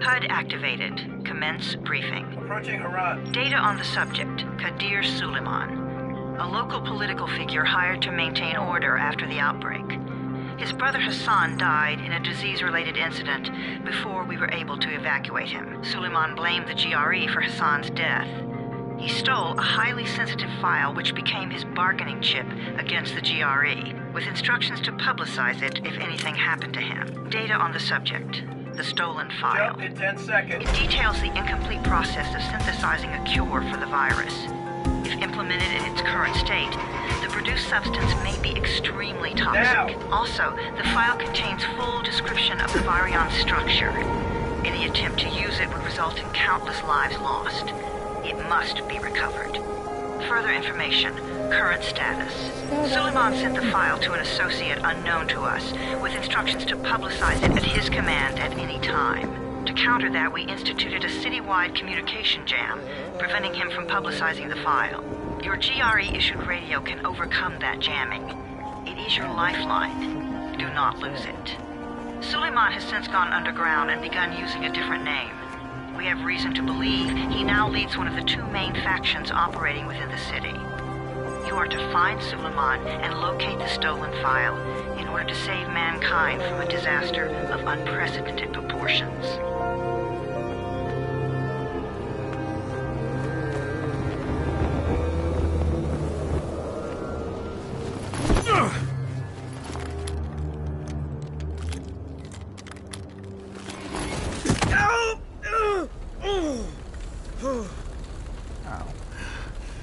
HUD activated. Commence briefing. Approaching Haran. Data on the subject, Kadir Suleiman. A local political figure hired to maintain order after the outbreak. His brother Hassan died in a disease-related incident before we were able to evacuate him. Suleiman blamed the GRE for Hassan's death. He stole a highly sensitive file which became his bargaining chip against the GRE, with instructions to publicize it if anything happened to him. Data on the subject, the stolen file. Jump in 10 seconds. It details the incomplete process of synthesizing a cure for the virus. If implemented in its current state, the produced substance may be extremely toxic. Now. Also, the file contains full description of the virion structure. Any attempt to use it would result in countless lives lost. It must be recovered. Further information, current status. Suleiman sent the file to an associate unknown to us, with instructions to publicize it at his command at any time. To counter that, we instituted a citywide communication jam, preventing him from publicizing the file. Your GRE-issued radio can overcome that jamming. It is your lifeline. Do not lose it. Suleiman has since gone underground and begun using a different name. We have reason to believe he now leads one of the two main factions operating within the city. You are to find Suleiman and locate the stolen file in order to save mankind from a disaster of unprecedented proportions.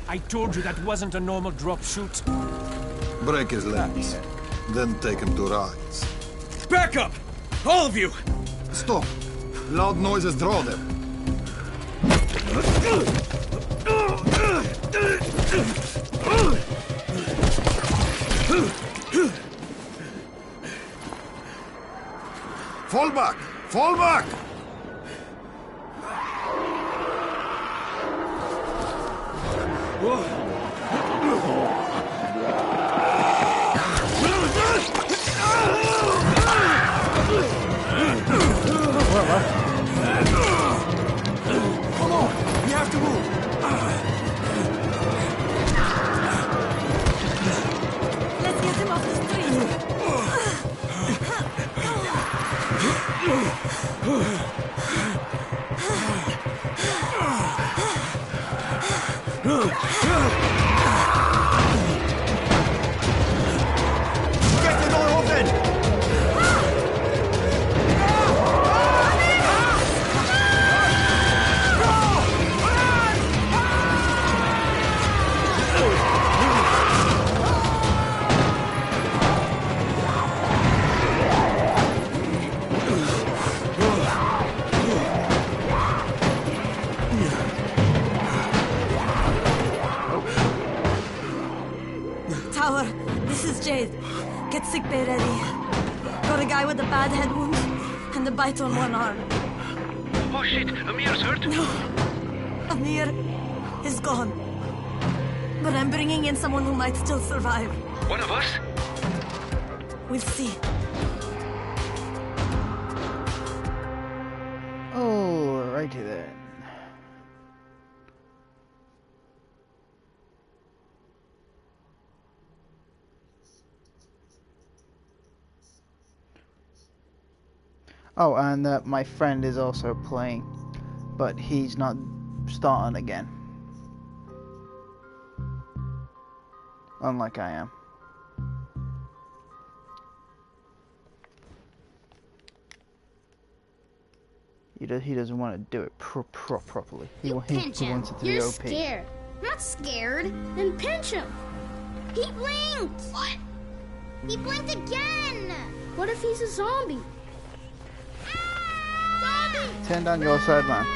I told you that wasn't a normal drop shoot. Break his legs, then take him to rides. Back up! All of you! Stop! Loud noises draw them. Fall back! Fall back! Come on! We have to move! Let's get him off the Get the door open! Tower, this is Jade. Get sickbay ready. Got a guy with a bad head wound and a bite on one arm. Oh shit, Amir's hurt? No, Amir is gone. But I'm bringing in someone who might still survive. One of us? We'll see. Alrighty then. Oh, and my friend is also playing, but he's not starting again. Unlike I am. He doesn't want to do it properly. He wants it to be You're OP. scared. I'm not scared. Then pinch him. He blinked. What? He blinked again. What if he's a zombie? Zombie! Turn down your side, man.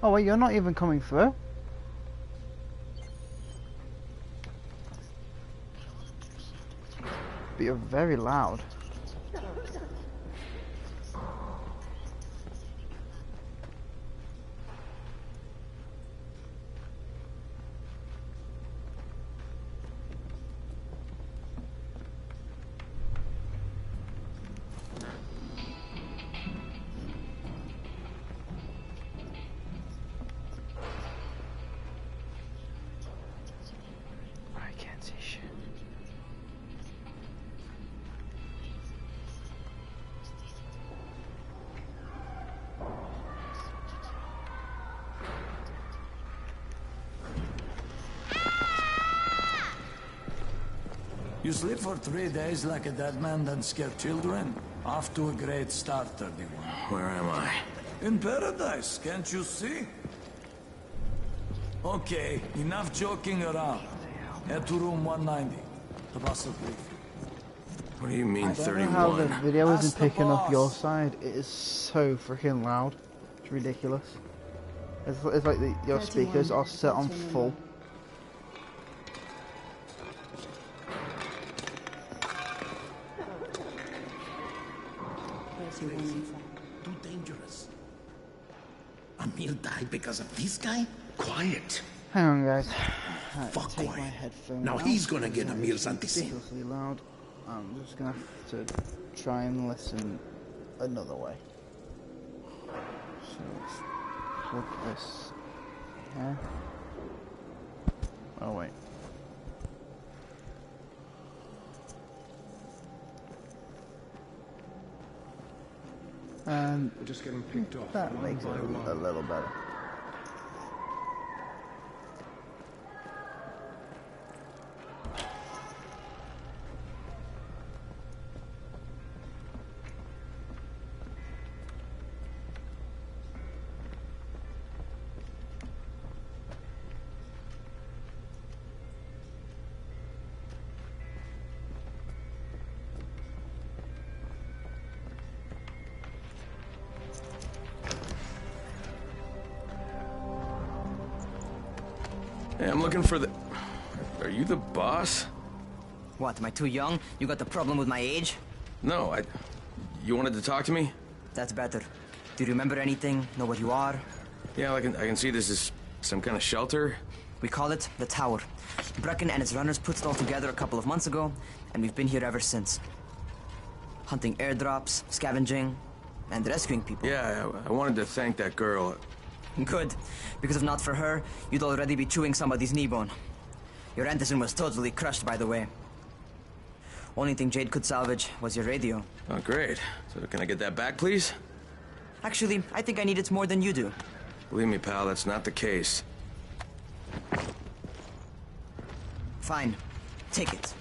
Oh wait, you're not even coming through? But you're very loud. You sleep for 3 days like a dead man, then scare children? Off to a great start, 31. Where am I? In paradise, can't you see? Okay, enough joking around. Head to room 190. The boss will brief you. What do you mean, I don't know how the 31? video isn't Ask the picking up your boss. side. It is so freaking loud. It's ridiculous. It's like your speakers are set on full. Too dangerous. Amir died because of this guy? Quiet. Hang on, guys. Right, Fuck take my quiet. headphones Now out. he's gonna get Amir's It's anti-scene. ridiculously loud. I'm just gonna have to try and listen another way. So let's plug this here. Oh wait. And We're just getting picked off. that makes it a little better. Hey, I'm looking for the... Are you the boss? What, am I too young? You got the problem with my age? No, You wanted to talk to me? That's better. Do you remember anything? Know what you are? Yeah, I can see this is some kind of shelter. We call it the Tower. Brecken and his runners put it all together a couple of months ago, and we've been here ever since. Hunting airdrops, scavenging, and rescuing people. Yeah, I wanted to thank that girl. Good, because if not for her, you'd already be chewing somebody's knee bone. Your Anderson was totally crushed, by the way. Only thing Jade could salvage was your radio. Oh, great. So can I get that back, please? Actually, I think I need it more than you do. Believe me, pal, that's not the case. Fine. Take it.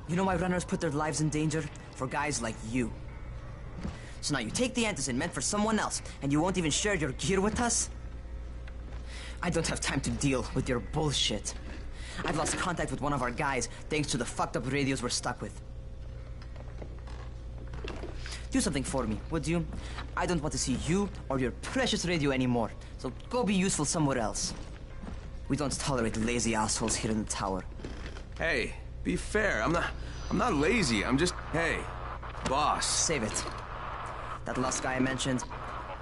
You know why runners put their lives in danger? For guys like you. So now you take the Anderson meant for someone else, and you won't even share your gear with us? I don't have time to deal with your bullshit. I've lost contact with one of our guys thanks to the fucked up radios we're stuck with. Do something for me, would you? I don't want to see you or your precious radio anymore, so go be useful somewhere else. We don't tolerate lazy assholes here in the tower. Hey, be fair. I'm not lazy. I'm just... Hey, boss. Save it. That last guy I mentioned,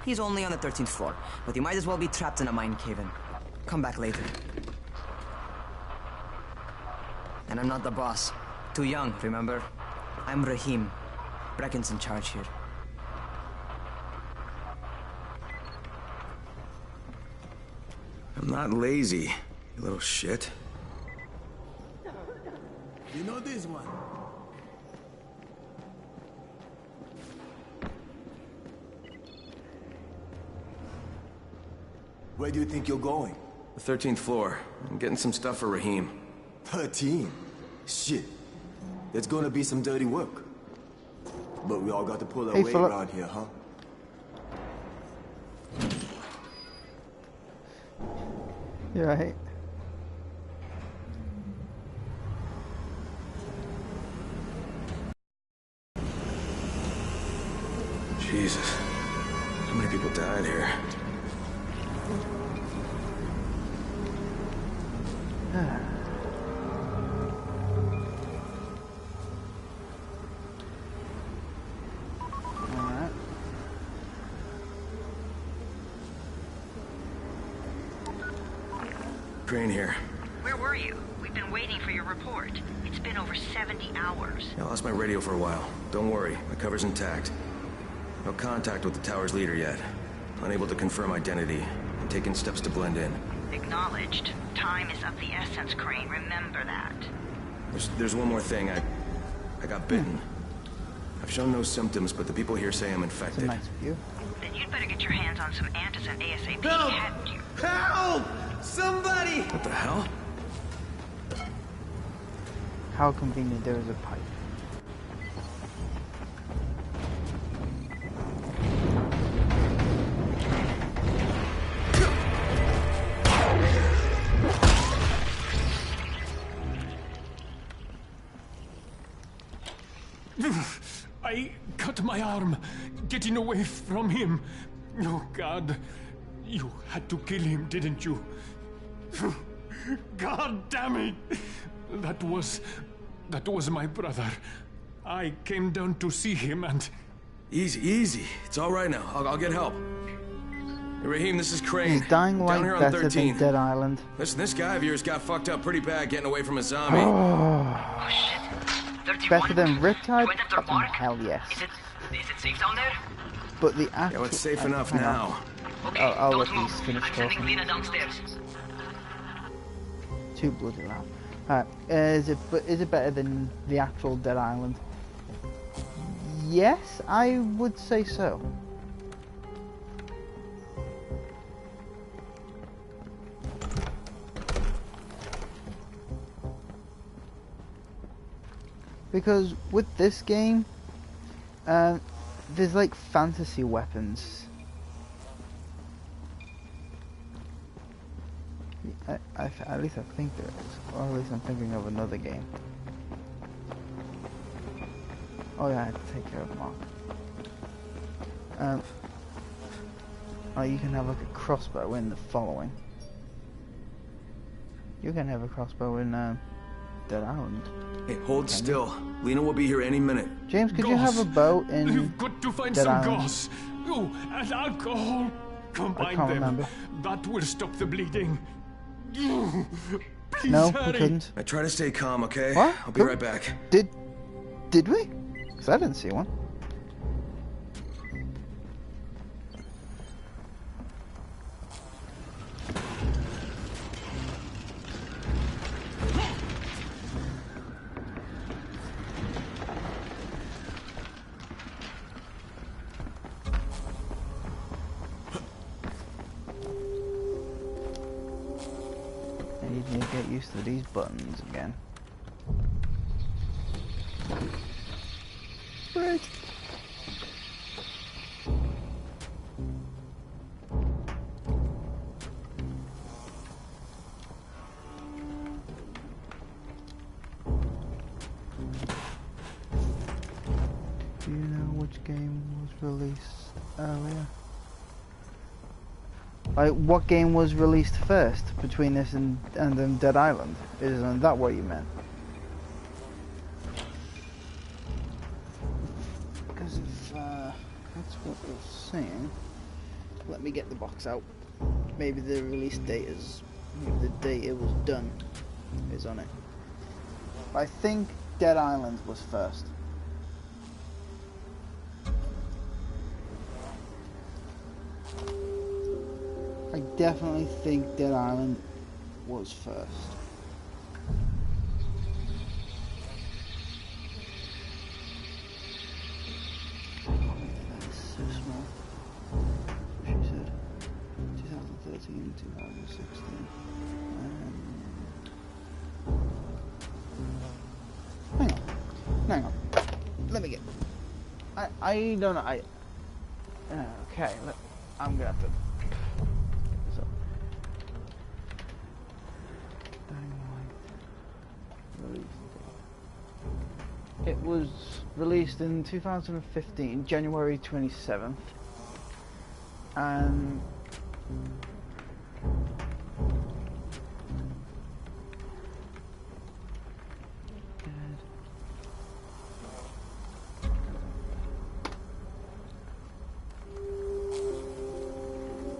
he's only on the 13th floor, but he might as well be trapped in a mine cave-in. Come back later. And I'm not the boss. Too young, remember? I'm Rahim. Brecken's in charge here. I'm not lazy, you little shit. You know this one? Where do you think you're going? The 13th floor. I'm getting some stuff for Rahim. 13? Shit. There's gonna be some dirty work. But we all got to pull our weight Philip. around here, huh? You right? Jesus. How many people died here? Alright. Crane here. Where were you? We've been waiting for your report. It's been over 70 hours. I lost my radio for a while. Don't worry, my cover's intact. No contact with the tower's leader yet. Unable to confirm identity. I'm taking steps to blend in. Acknowledged. Time is of the essence, Crane. Remember that. There's one more thing. I got bitten. I've shown no symptoms, but the people here say I'm It's a infected. nice view. Then you'd better get your hands on some Anderson ASAP, Help! hadn't you? Help! Somebody! What the hell? How convenient there is a pipe. I cut my arm getting away from him. Oh, God. You had to kill him, didn't you? God damn it! That was my brother. I came down to see him and... Easy, easy. It's all right now. I'll get help. Hey, Raheem, this is Crane. He's dying Down like here on better 13. than Dead Island. Listen, this guy of yours got fucked up pretty bad getting away from a zombie. Oh shit. 31? Better than Riptide? Went after Fucking Mark? hell yes. Is it safe down there? But the actual... Yeah, it's safe enough hang on. now. Okay, I'll don't let move. these finish I'm sending talking. Lena downstairs. Too bloody loud. Alright, is it better than the actual Dead Island? Yes, I would say so. Because with this game, there's like fantasy weapons. At least I think there is, or at least I'm thinking of another game. Oh yeah, I had to take care of Mark. Oh, you can have like a crossbow in the following. You can have a crossbow in Dead Island. Hey, hold still. Lena will be here any minute. James, could you have a bow in You've got to find Dead some Island? gauze. Oh, and alcohol. Combine can't them. remember. That will stop the bleeding. Please No, we hurry. couldn't. I try to stay calm, okay? What? I'll be right back. Did we? Because I didn't see one. I need to get used to these buttons again. Right. Do you know which game was released earlier? Like, what game was released first between this and Dead Island? Isn't that what you meant? Because if that's what we're saying, let me get the box out. Maybe the release date is, maybe the date it was done is on it. I think Dead Island was first. I definitely think Dead Island was first. That's so small. She said 2013, 2016. Hang on. Let me get. I don't know. Okay. I'm gonna have to. So. It was released in 2015, January 27th, and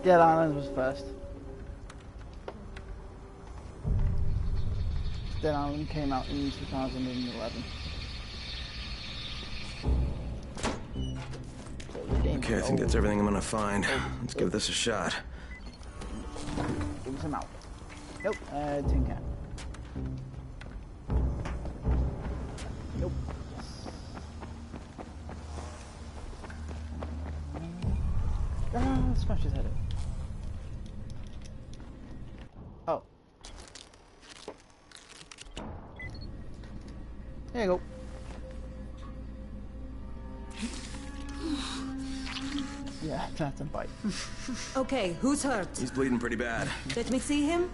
Dead Island was first. Dead Island came out in 2011. Okay, I think that's everything I'm gonna find. Let's give this a shot. Give me some out. Nope, tin can. Nope. Smash his head in. Oh. There you go. Yeah, that's a bite. Okay, who's hurt? He's bleeding pretty bad. Let me see him.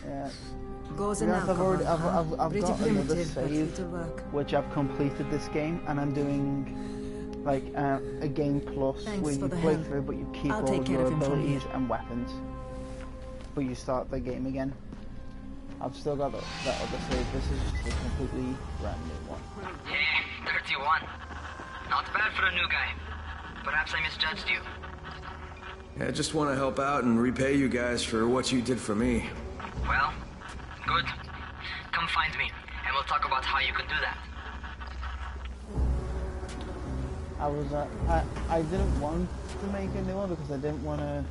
Yeah. Goes To in be honest, I've got Pretty another primitive, but save, it'll work. which I've completed this game, and I'm doing like a game plus Thanks where for you the play help. through, but you keep I'll all take of care your of him from abilities here. and weapons, but you start the game again. I've still got that other save. This is just a completely brand new one. Hey, 31. Not bad for a new guy. Perhaps I misjudged you. I just want to help out and repay you guys for what you did for me. Well, good. Come find me, and we'll talk about how you can do that. I didn't want to make a new one because I didn't want to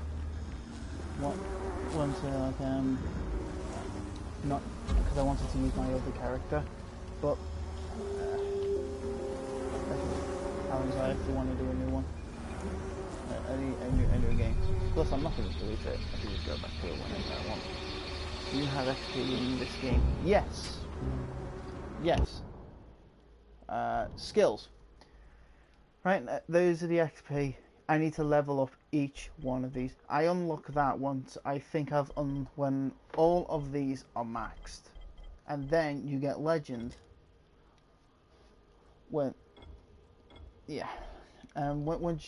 not because I wanted to use my other character, but I actually want to do a new one, a new game. Plus, I'm not going to delete it. I can just go back to it whenever I want. You have XP in this game. Yes. Yes. Skills. Right, those are the XP. I need to level up each one of these. I unlock that once I think when all of these are maxed. And then you get legend. Once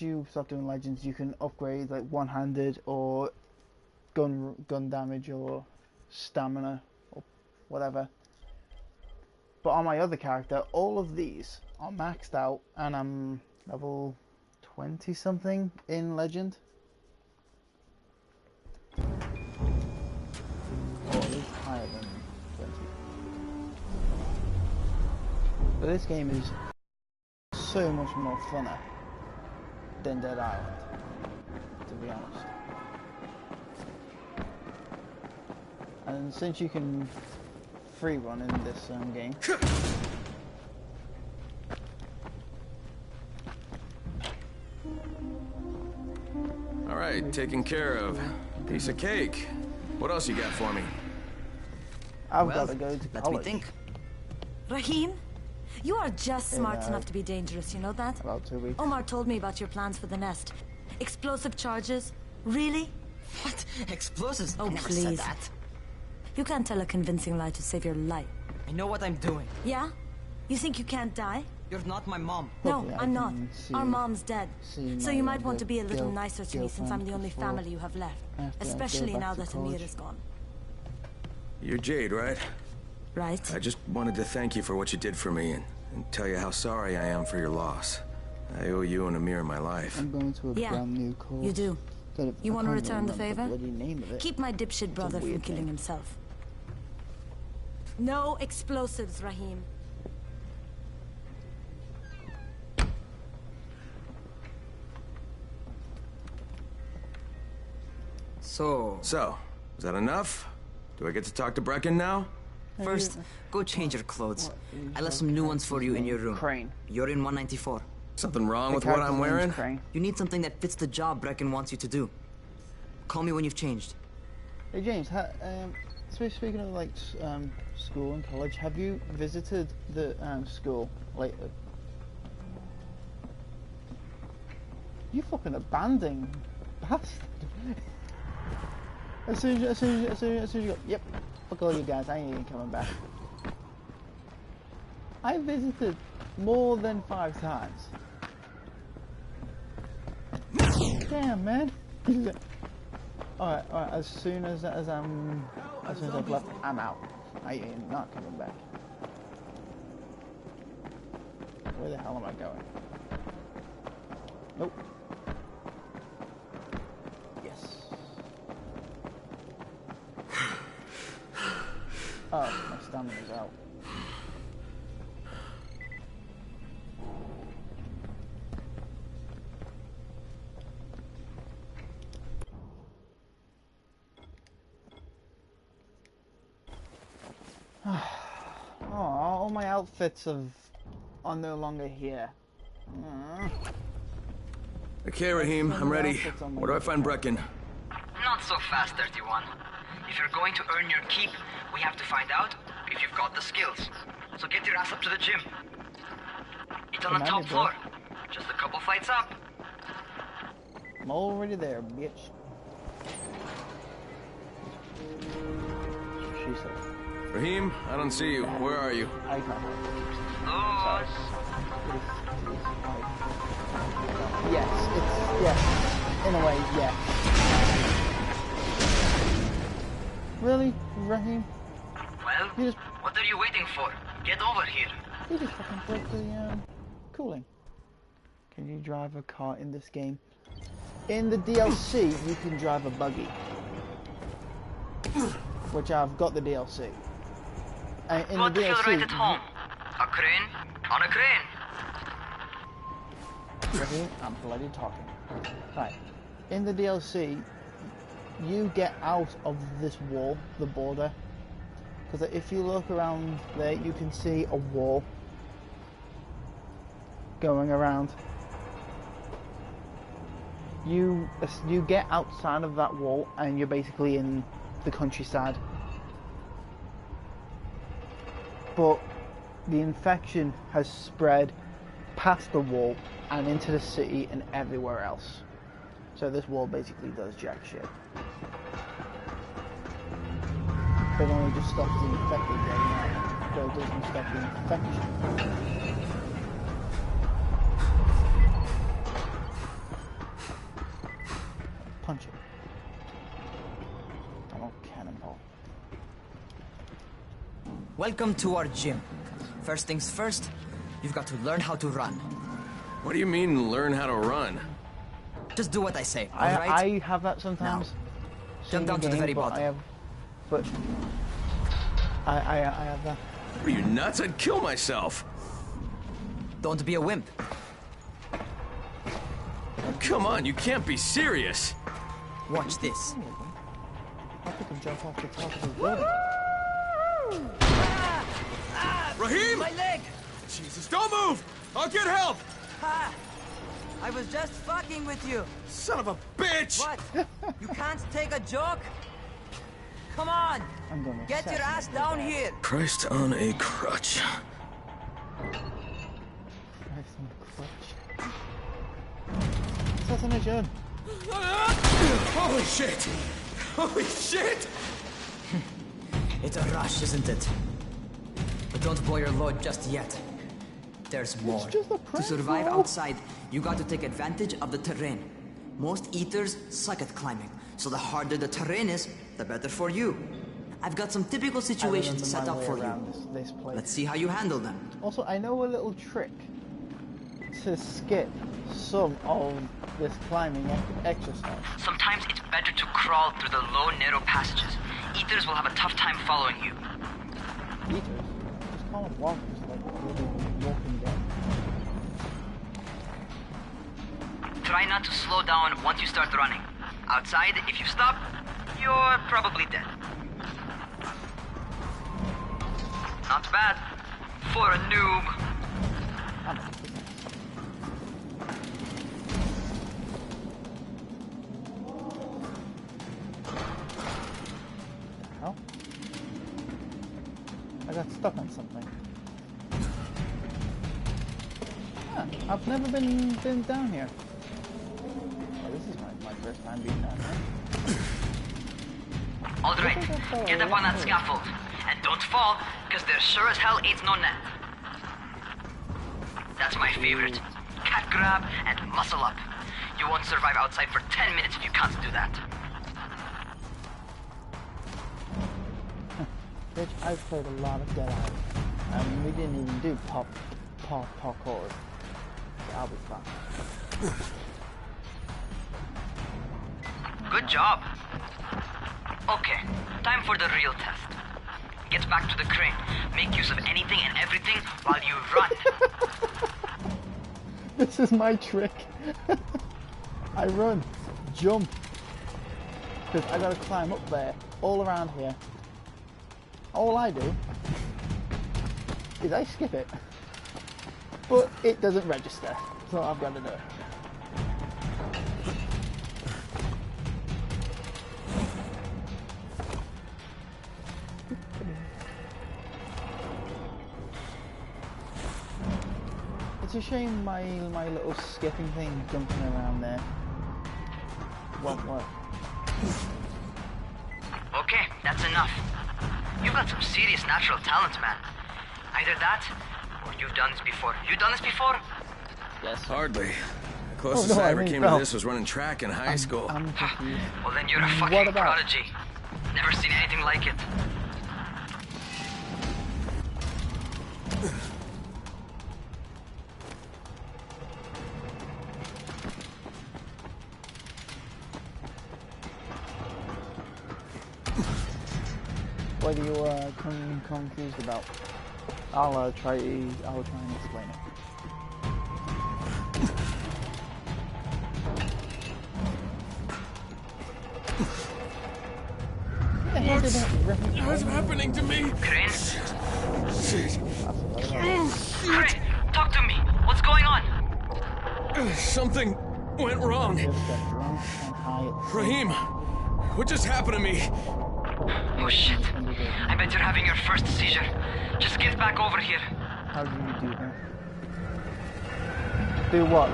you start doing legends, you can upgrade like one-handed or gun damage or stamina or whatever. But on my other character, all of these are maxed out, and I'm level 20 something in legend, or at least higher than 20. But this game is so much more funner than Dead Island, to be honest. And since you can free run in this game, All right, taken care of. Piece of cake. What else you got for me? I've got to go to college. Let me think. Rahim, you are just smart enough to be dangerous, you know that? About 2 weeks. Omar told me about your plans for the nest. Explosive charges? Really? What? Explosives? Oh, I never please. said that. You can't tell a convincing lie to save your life. I know what I'm doing. Yeah? You think you can't die? You're not my mom. No, Hopefully I I'm not. can Our mom's dead. see So my you might want other to be a little girl- nicer to me since I'm the only girlfriend family you have left. after I go Especially back now to that Amir college. is gone. You're Jade, right? Right? I just wanted to thank you for what you did for me and tell you how sorry I am for your loss. I owe you and Amir my life. I'm going to a Yeah, brand new course. you do. that You I want to can't return the remember favor? bloody name of it. Keep my dipshit brother from weird killing name. himself. No explosives, Rahim. So, Is that enough? Do I get to talk to Brecken now? first, go change your clothes. I left some new ones for you in your room. Crane. You're in 194. Something wrong The with what I'm character's name's wearing? Crane. You need something that fits the job Brecken wants you to do. Call me when you've changed. Hey James, speaking of like school and college, have you visited the school lately? You fucking abandoned bastard. As soon as you go, yep, fuck all you guys, I ain't even coming back. I visited more than 5 times. Damn, man. Alright, as soon as I've left, I'm out. I am not coming back. Where the hell am I going? Nope. Yes. Oh, my stamina's out. Oh, all my outfits are no longer here. Okay, Rahim, I'm ready. Where do I find Brecken? Not so fast, 31. If you're going to earn your keep, we have to find out if you've got the skills. so get your ass up to the gym. It's on the Commanded, top bro. floor. Just a couple flights up. I'm already there, bitch. She said. Raheem, I don't see you. Where are you? I can't help Those. Yes, it's, yes. In a way, yes. Really, Raheem? Well, You just, what are you waiting for? Get over here. you just fucking broke the cooling. Can you drive a car in this game? In the DLC, you can drive a buggy. Which I've got the DLC. In What the feel DLC, right at home? A crane? On a crane. Raheem, I'm bloody talking. Right. In the DLC, you get out of this wall, the border. Because if you look around there, you can see a wall going around. You get outside of that wall and you're basically in the countryside. But the infection has spread past the wall and into the city and everywhere else. So this wall basically does jack shit. It only just stops the infected getting out, but it doesn't stop the infection. Punch it. I want cannonball. Welcome to our gym. First things first, you've got to learn how to run. What do you mean, learn how to run? Just do what I say, alright? I have that sometimes. Jump down to the very but bottom. I have that. What are you, nuts? I'd kill myself. Don't be a wimp. Come on, you can't be serious. Watch this. I can jump off the top of the building. Raheem! My leg! Jesus, don't move! I'll get help! Ha! I was just fucking with you. Son of a bitch! What? You can't take a joke? Come on! I'm gonna Get your ass down here! Christ on a crutch. Christ on the crutch. Assassination! Holy shit! Holy shit! It's a rush, isn't it? But don't blow your load just yet. There's more. just a To prank, survive bro. outside, you got to take advantage of the terrain. Most eaters suck at climbing, so the harder the terrain is, the better for you. I've got some typical situations I set remember up my for way you. around this place. Let's see how you handle them. Also, I know a little trick to skip some of this climbing exercise. Sometimes it's better to crawl through the low, narrow passages. Eaters will have a tough time following you. Eaters? Just call them walkers, like really walking dead. Try not to slow down once you start running. Outside, if you stop, you're probably dead. Not bad. For a noob. Hell? I got stuck on something. Huh, I've never been down here. Oh, this is my first time being down here. Alright, get up on that scaffold. And don't fall, because there sure as hell ain't no net. That's my favorite. Cat grab and muscle up. You won't survive outside for 10 minutes if you can't do that. Bitch, I've played a lot of Dead Island. And we didn't even do parkour. So I'll be fine. Good job. Okay, time for the real test. Get back to the crane. Make use of anything and everything while you run. This is my trick. I run, jump. Because I gotta climb up there, all around here. All I do is I skip it. But it doesn't register. So I've got to do it. It's a shame my little skipping thing jumping around there. What? Okay, that's enough. You've got some serious natural talent, man. Either that, or you've done this before. You done this before? Yes. Hardly. The closest I ever came to this was running track in high school. Well, then you're a fucking prodigy. Never seen anything like it. What are you confused about? I'll try and explain it. What's happening to me? Crane? Shit. Crane, talk to me. What's going on? Something went wrong. Rahim, what just happened to me? Oh shit. I bet you're having your first seizure. Just get back over here. How do you do that? Do what?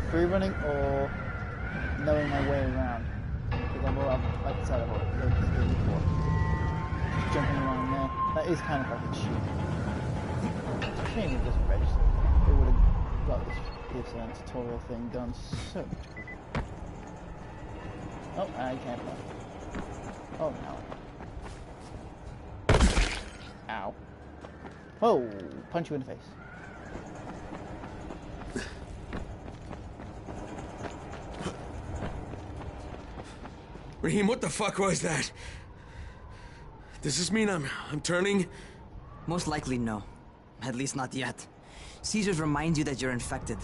Free running or knowing my way around? Because like I said, I've played this game before. Just jumping around there. That is kind of like a cheat. It's a shame it doesn't register. It would have got this tutorial thing done so much quicker. Oh, I can't run. Oh, no. Ow. Oh, punch you in the face. Rahim, what the fuck was that? Does this mean I'm turning? Most likely no. At least not yet. Seizures remind you that you're infected.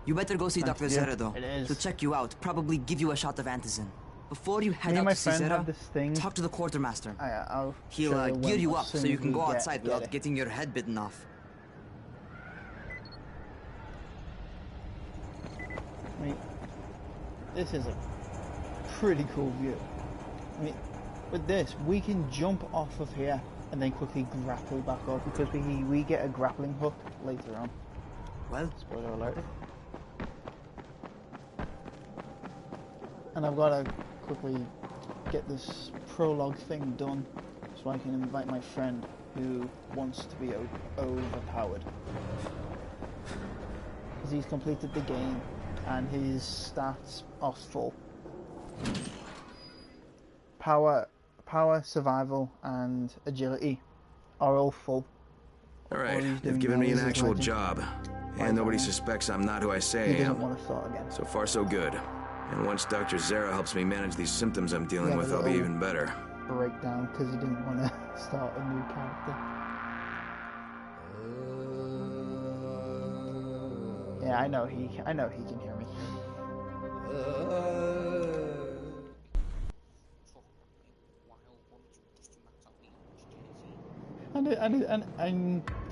You better go see Dr. Zere though. He'll check you out, probably give you a shot of antizin. Before you head out to Caesarea, talk to the quartermaster. He'll gear you up so you can go outside without getting your head bitten off. I mean, this is a pretty cool view. I mean, with this, we can jump off of here and then quickly grapple back up because we get a grappling hook later on. Well, spoiler alert. And I've got to quickly get this prologue thing done so I can invite my friend who wants to be overpowered. Because he's completed the game and his stats are full. Power, survival, and agility are all full. Alright, they've given me an actual job. And nobody suspects I'm not who I say I am. He doesn't want to start again. So far, so good. And once Dr. Zere helps me manage these symptoms I'm dealing with, I'll be even better. Breakdown because he didn't want to start a new character. Yeah, I know he can hear me.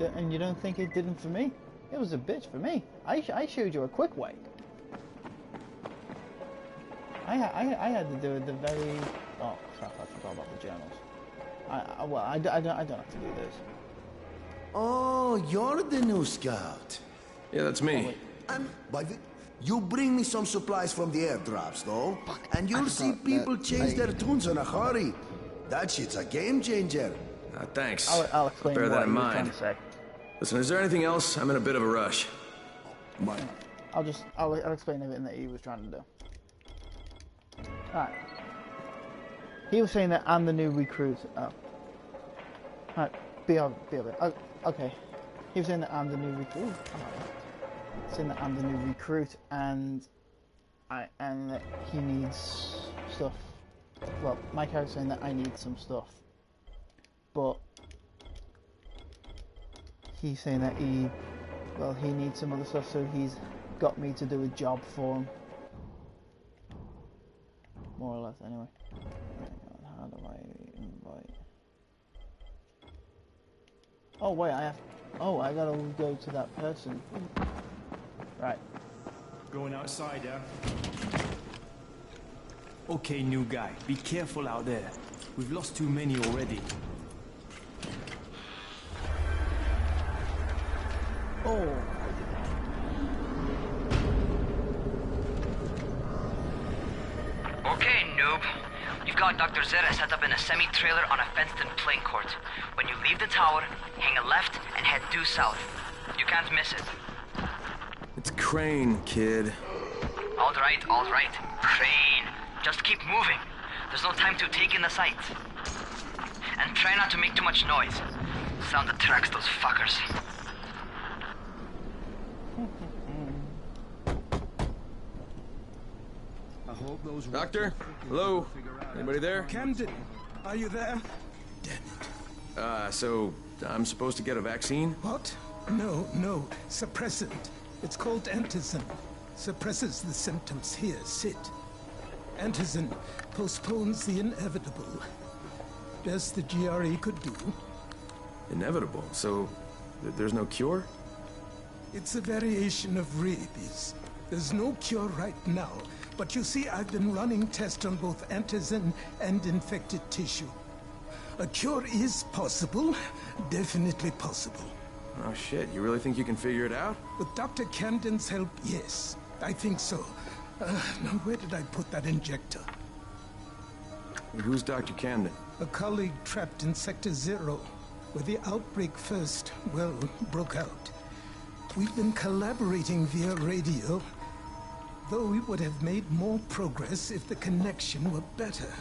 And you don't think it didn't for me? It was a bitch for me. I showed you a quick way. I had to do it the very... Oh crap! I forgot about the journals. I don't have to do this. Oh, you're the new scout. Yeah, that's me. You bring me some supplies from the airdrops, though, and you'll see people change their tunes in a hurry. That shit's a game changer. Thanks. I'll explain. Bear that in what mind. Say. Listen, is there anything else? I'm in a bit of a rush. I'll explain everything that he was trying to do. Alright. He was saying that I'm the new recruit. Oh. Alright, be over. Okay. He was saying that I'm the new recruit. Saying that I'm the new recruit and that he needs stuff. Well, my character's saying that I need some stuff. But he's saying that he needs some other stuff, so he's got me to do a job for him. More or less, anyway. How do I invite? Oh wait, I gotta go to that person. Right. Going outside, yeah? Okay, new guy, be careful out there. We've lost too many already. Oh, got Dr. Zera set up in a semi-trailer on a fenced-in playing court. When you leave the tower, hang a left and head due south. You can't miss it. It's Crane, kid. All right. Crane. Just keep moving. There's no time to take in the sights. And try not to make too much noise. Sound attracts those fuckers. Doctor? Hello? Anybody there? Camden, are you there? So I'm supposed to get a vaccine? What? No. Suppressant. It's called Antizin. Suppresses the symptoms. Here, sit. Antizin postpones the inevitable. Best the GRE could do. Inevitable? So there's no cure? It's a variation of rabies. There's no cure right now. But you see, I've been running tests on both Antizin and infected tissue. A cure is possible. Definitely possible. Oh shit, you really think you can figure it out? With Dr. Camden's help, yes. I think so. Now where did I put that injector? Who's Dr. Camden? A colleague trapped in Sector 0, where the outbreak first, well, broke out. We've been collaborating via radio, though we would have made more progress if the connection were better.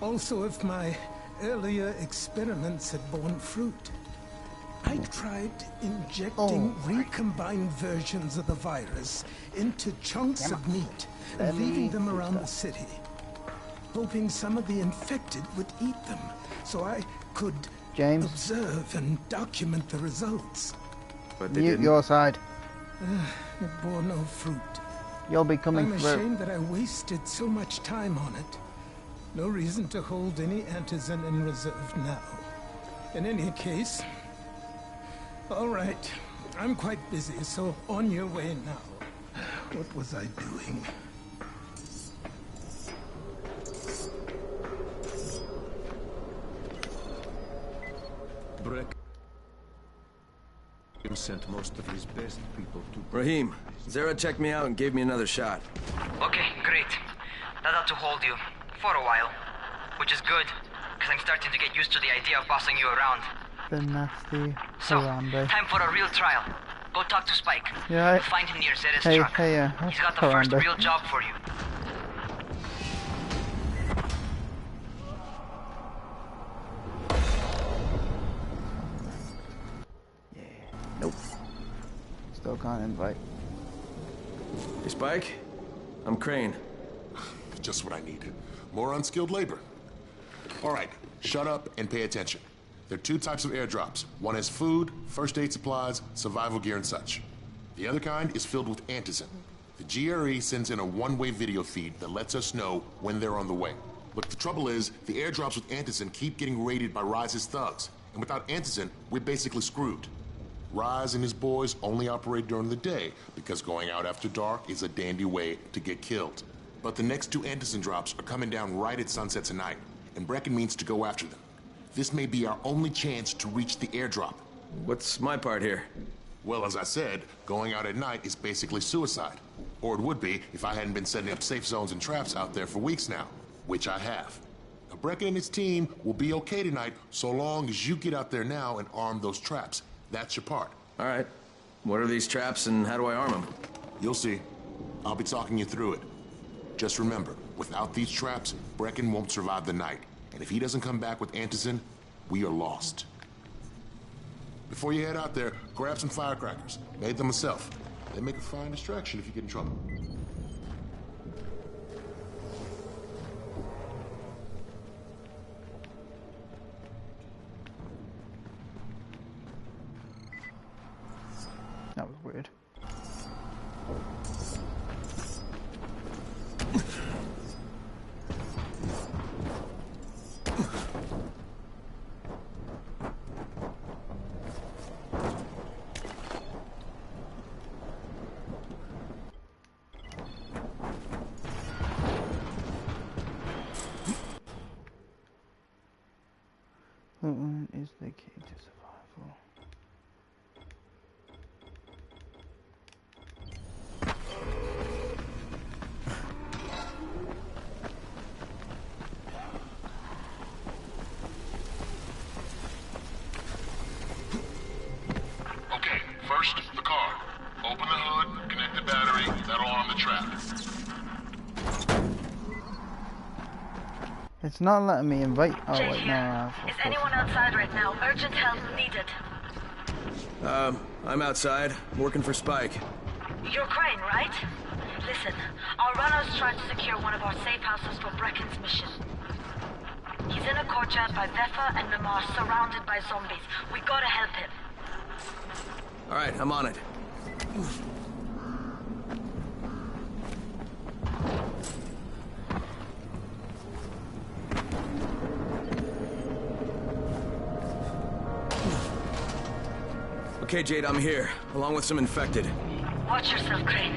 Also, if my earlier experiments had borne fruit. I tried injecting recombined versions of the virus into chunks of meat and leaving them around the city, hoping some of the infected would eat them, so I could observe and document the results. But Mute your side. It bore no fruit. You'll be coming through. I'm ashamed that I wasted so much time on it. No reason to hold any Antizin in reserve now. In any case, all right. I'm quite busy, so on your way now. What was I doing? Breck sent most of his best people to... Rahim, Zera checked me out and gave me another shot. Okay, great. That ought to hold you. For a while. Which is good, because I'm starting to get used to the idea of bossing you around. The nasty So, Harambe. time for a real trial. Go talk to Spike. Yeah, right. Find him near Zera's Hey, truck. that's He's got the first Harambe. real job for you. Nope. Still can't invite. Hey, Spike? I'm Crane. Just what I need. More unskilled labor. All right, shut up and pay attention. There are two types of airdrops. One has food, first aid supplies, survival gear, and such. The other kind is filled with Antizin. The GRE sends in a one-way video feed that lets us know when they're on the way. Look, the trouble is, the airdrops with Antizin keep getting raided by Rise's thugs. And without Antizin, we're basically screwed. Rise and his boys only operate during the day because going out after dark is a dandy way to get killed. But the next two Antizin drops are coming down right at sunset tonight, and Brecken means to go after them. This may be our only chance to reach the airdrop. What's my part here? Well, as I said, going out at night is basically suicide. Or it would be if I hadn't been setting up safe zones and traps out there for weeks now, which I have. Now, Brecken and his team will be okay tonight so long as you get out there now and arm those traps. That's your part. All right. What are these traps and how do I arm them? You'll see. I'll be talking you through it. Just remember, without these traps, Brecken won't survive the night. And if he doesn't come back with Antizin, we are lost. Before you head out there, grab some firecrackers. Made them myself. They make a fine distraction if you get in trouble. That was weird. That one is the key to survival. Settle on the trap. It's not letting me invite. Oh Jay wait, here. no. Is anyone outside right now? Urgent help needed. I'm outside, working for Spike. You're Crane, right? Listen, our runners tried to secure one of our safe houses for Brecken's mission. He's in a courtyard by Vefa and Mimar, surrounded by zombies. We gotta help him. Alright, I'm on it. Okay, Jade, I'm here, along with some infected. Watch yourself, Crane.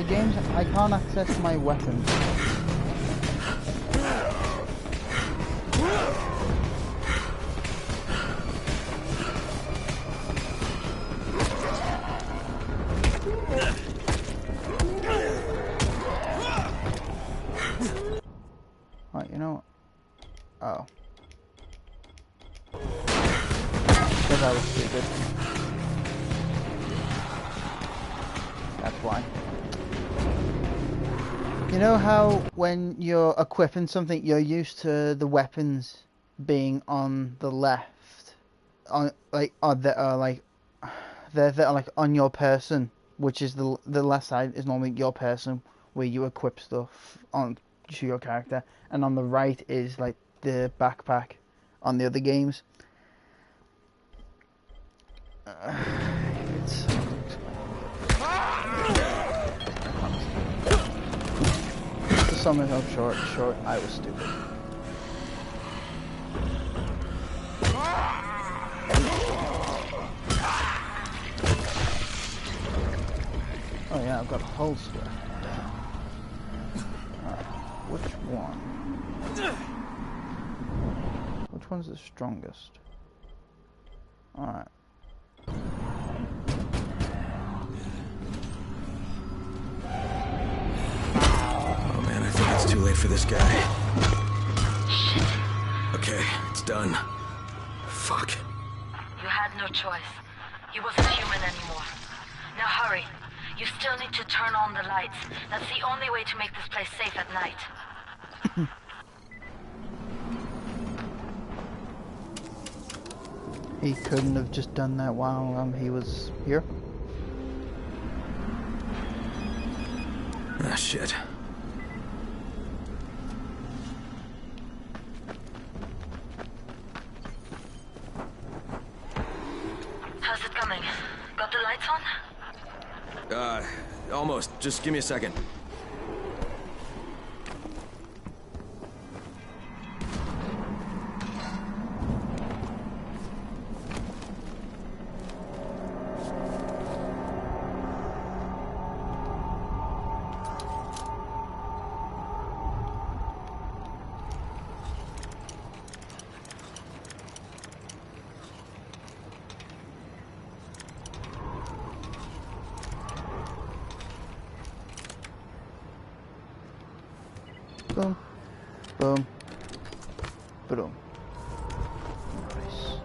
Games, I can't access my weapons. Right, you know what? Oh. Because I was stupid. That's why. You know how when you're equipping something, you're used to the weapons being on the left, on like they're like on your person, which is the left side is normally your person where you equip stuff on to your character, and on the right is like the backpack on the other games. It's summon up short, I was stupid. Oh yeah, I've got a holster. Alright, which one? Which one's the strongest? Alright. It's too late for this guy. Okay, it's done. Fuck. You had no choice. He wasn't human anymore. Now hurry. You still need to turn on the lights. That's the only way to make this place safe at night. He couldn't have just done that while he was here? Ah, shit. How's it coming? Got the lights on? Almost. Just give me a second. Boom. Boom. Boom. Nice.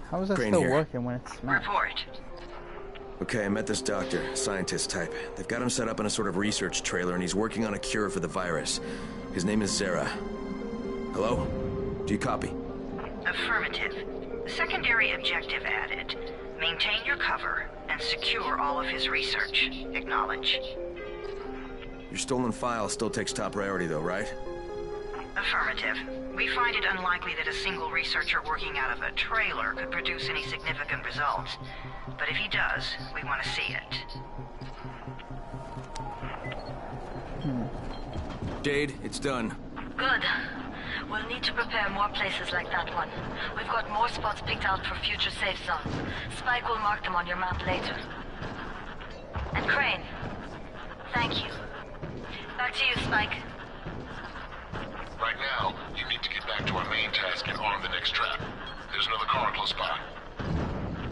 How is that Crane still here. working when it's smashed? Report. Okay, I met this doctor, scientist type. They've got him set up in a sort of research trailer, and he's working on a cure for the virus. His name is Zera. Hello? Do you copy? Affirmative. Secondary objective added. Maintain your cover and secure all of his research. Acknowledge. Your stolen file still takes top priority though, right? Affirmative. We find it unlikely that a single researcher working out of a trailer could produce any significant results. But if he does, we want to see it. Jade, it's done. Good. We'll need to prepare more places like that one. We've got more spots picked out for future safe zones. Spike will mark them on your map later. And Crane, thank you. Back to you, Spike. Right now, you need to get back to our main task and arm the next trap. There's another car close by.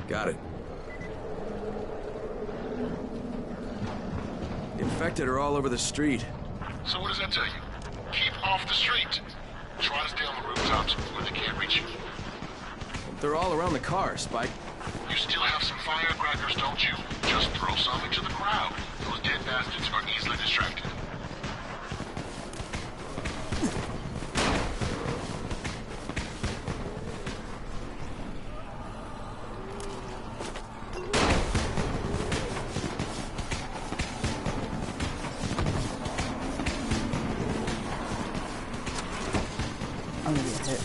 Got it. Infected are all over the street. So what does that tell you? Keep off the street. Try to stay on the rooftops where they can't reach you. They're all around the car, Spike. You still have some firecrackers, don't you? Just throw some into the crowd. Those dead bastards are easily distracted. I'm gonna get hit.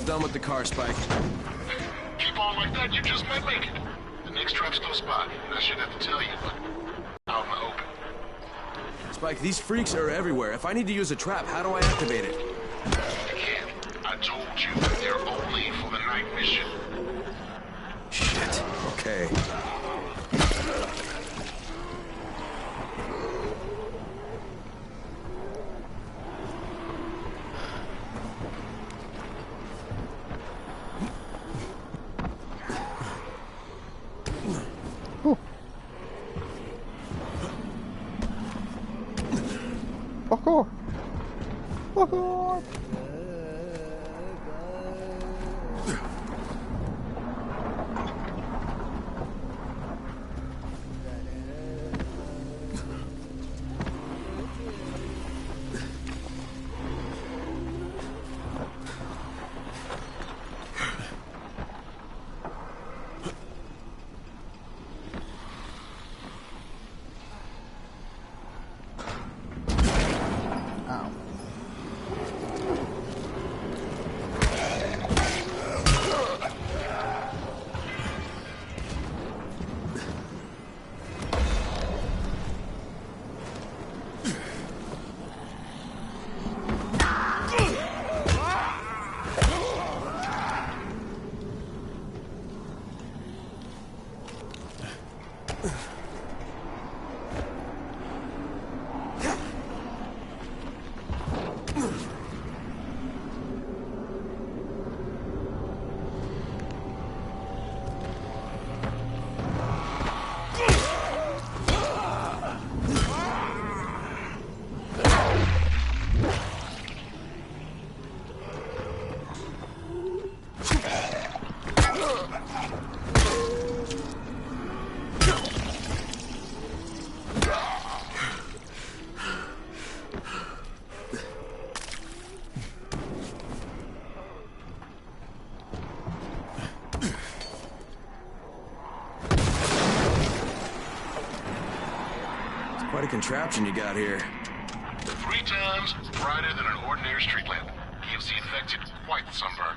Done with the car, Spike. Keep on like that, you just might make it. The next trap's close by. I shouldn't have to tell you, but out in the open. Spike, these freaks are everywhere. If I need to use a trap, how do I activate it? Again, I told you that they're only for the night mission. Shit. Okay. Fuck off! Fuck off! Quite a contraption you got here. 3 times brighter than an ordinary street lamp. Gives the infected quite the sunburn.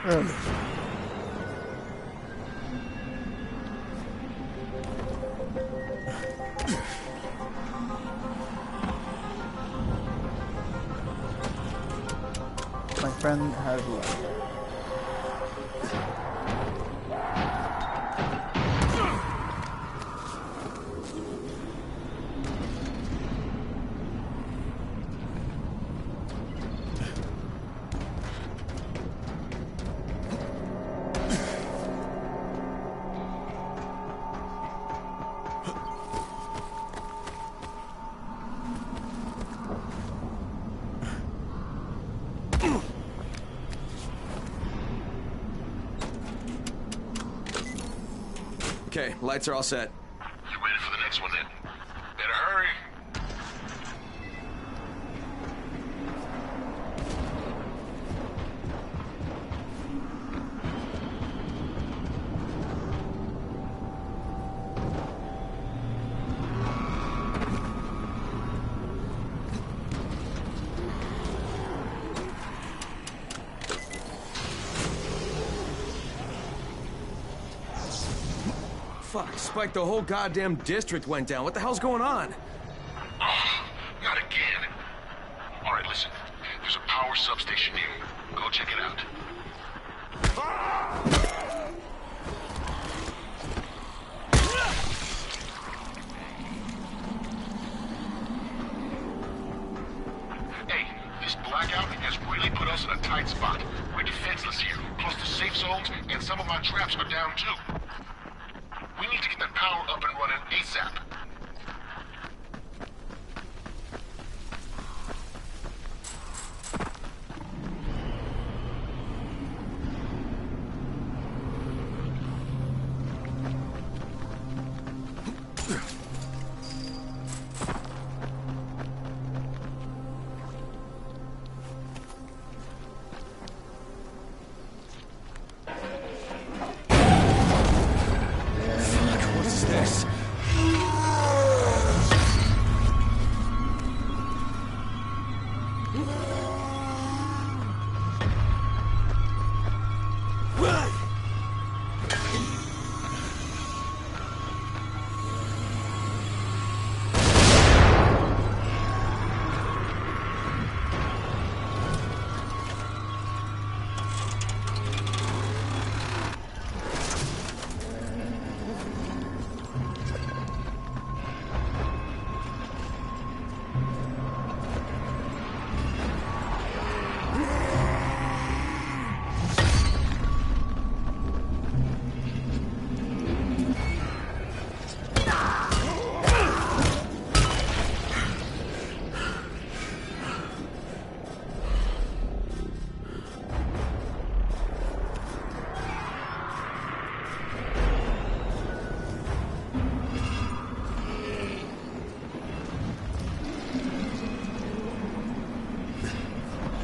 My friend has left. Okay, lights are all set. You ready for the next one then? Better hurry. Fuck, Spike, the whole goddamn district went down. What the hell's going on? Oh, not again. All right, listen. There's a power substation here. Go check it out. Hey, this blackout has really put us in a tight spot. We're defenseless here. Plus the safe zones and some of my traps are down too. We need to get that power up and running ASAP.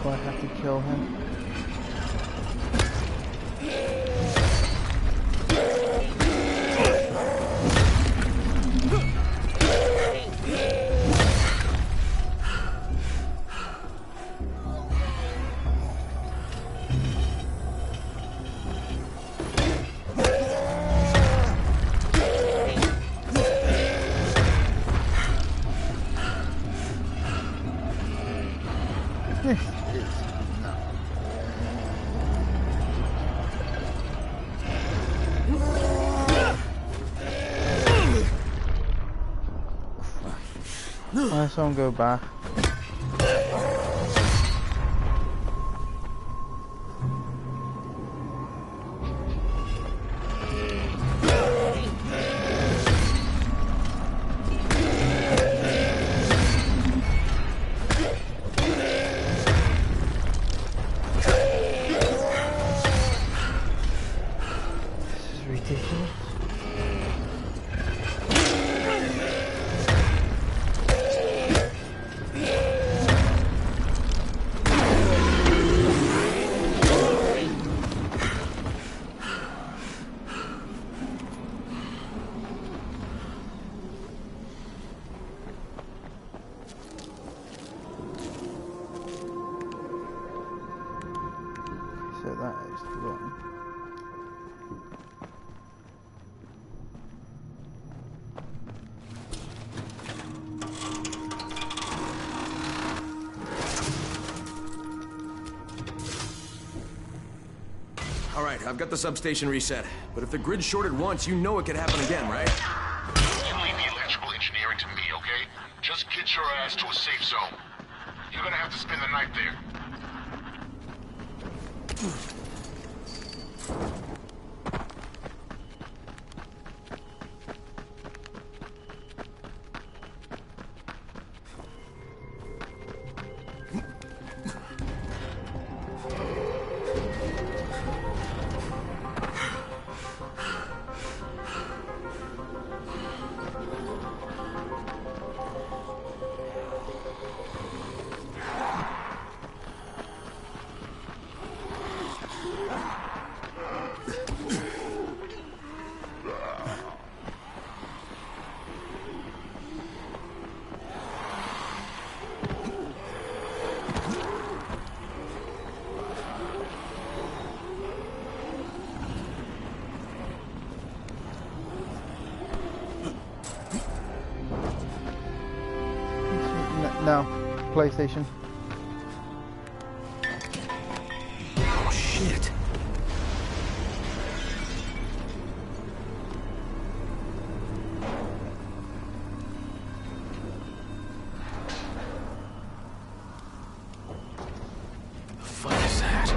Do I have to kill him? Why someone go back? This is ridiculous. where that is to go. All right, I've got the substation reset. But if the grid shorted once, you know it could happen again, right? You leave the electrical engineering to me, okay? Just get your ass to a safe zone. You're gonna have to spend the night there. No, PlayStation. Oh, shit. The fuck is that?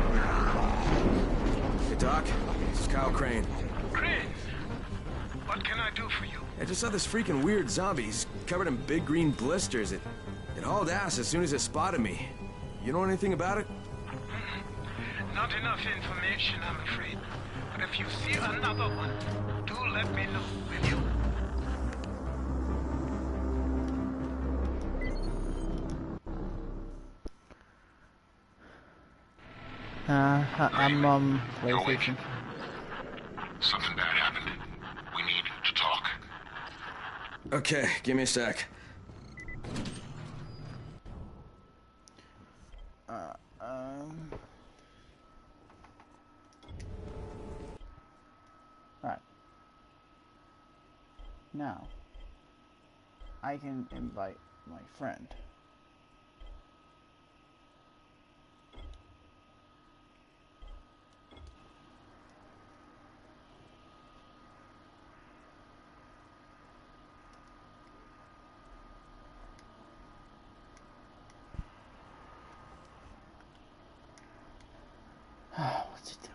Hey, Doc. This is Kyle Crane. Crane, what can I do for you? I just saw this freaking weird zombie. He's covered in big green blisters. It hauled ass as soon as it spotted me. You know anything about it? Not enough information, I'm afraid. But if you see another one, do let me know, will you? I'm on PlayStation. Something bad happened. We need to talk. Okay, give me a sec. Right. Now, I can invite my friend. What's he doing?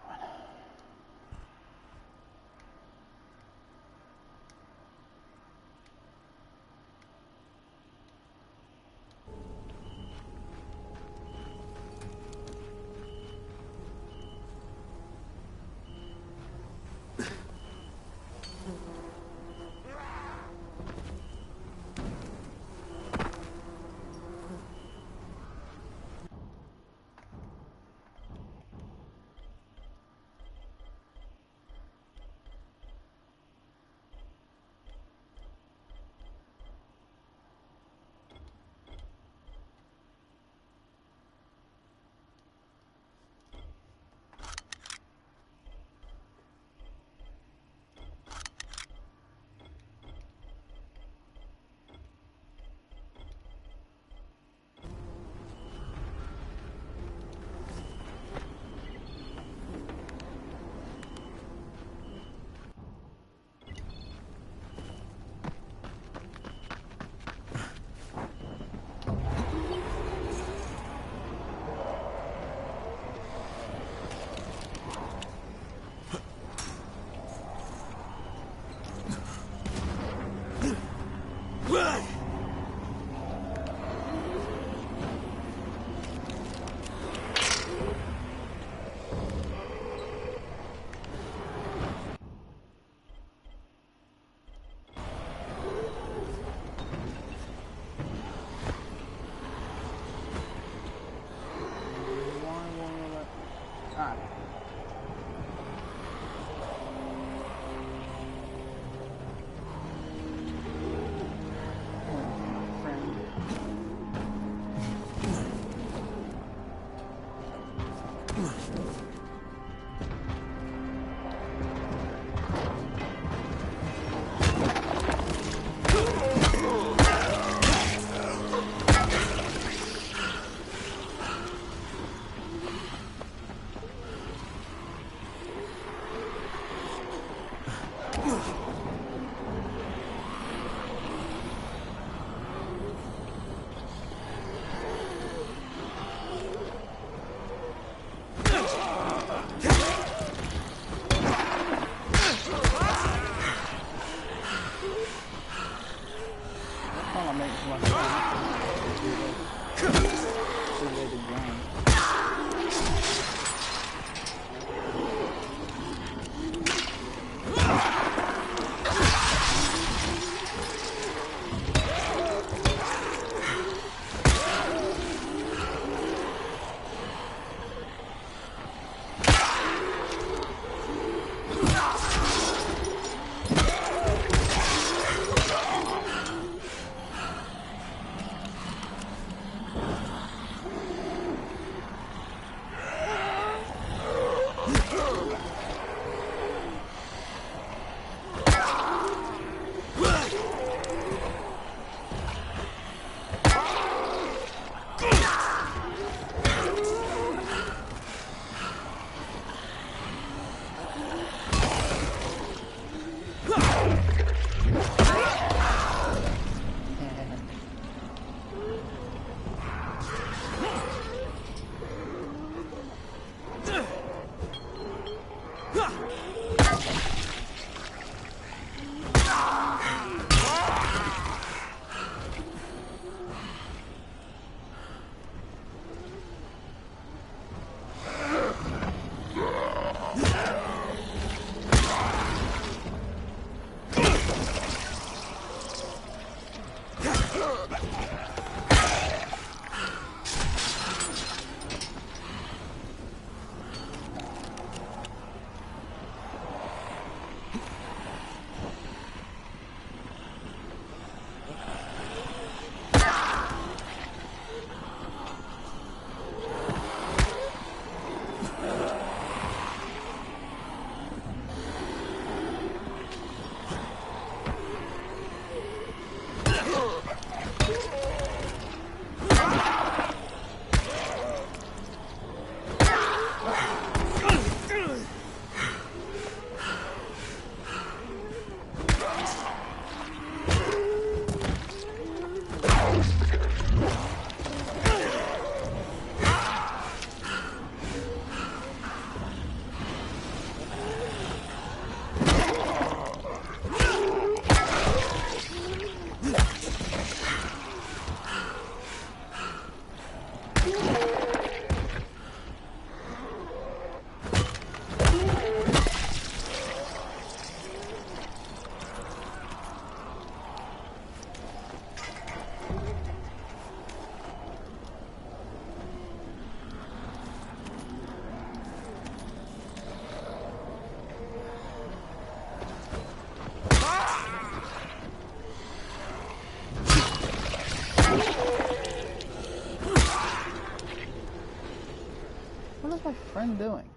hell is my friend doing?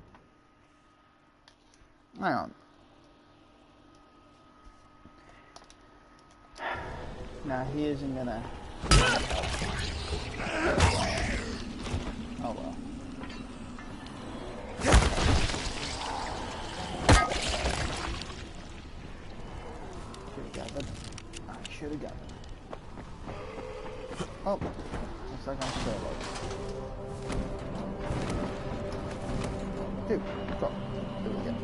Hang on. Nah, he isn't gonna... Oh well. Should've gathered. I should've gathered. Oh, looks like I'm solo. Dude, go. There we go.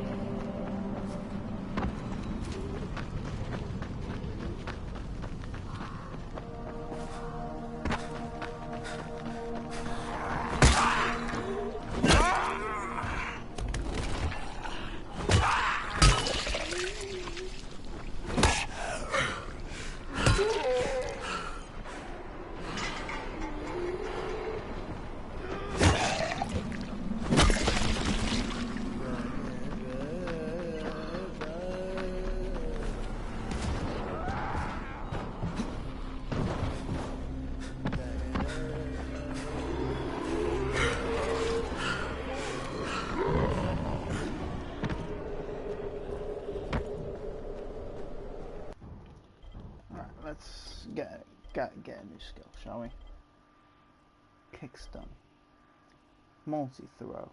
Let's get a new skill, shall we? Kickstun. Multi-throw.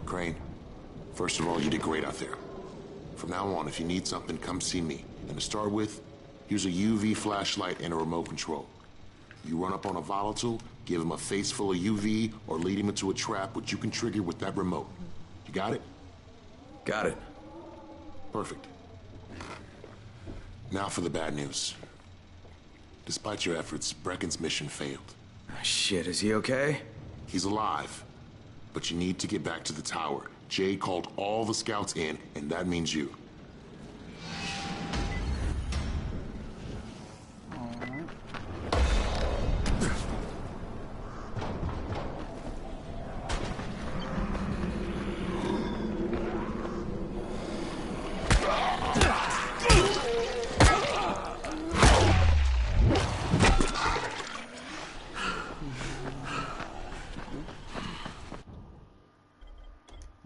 Crane, first of all, you did great out there. From now on, if you need something, come see me. And to start with, use a UV flashlight and a remote control. You run up on a volatile, give him a face full of UV, or lead him into a trap which you can trigger with that remote. You got it? Got it. Perfect. Now for the bad news. Despite your efforts, Brecken's mission failed. Shit, is he okay? He's alive. But you need to get back to the tower. Jade called all the scouts in, and that means you.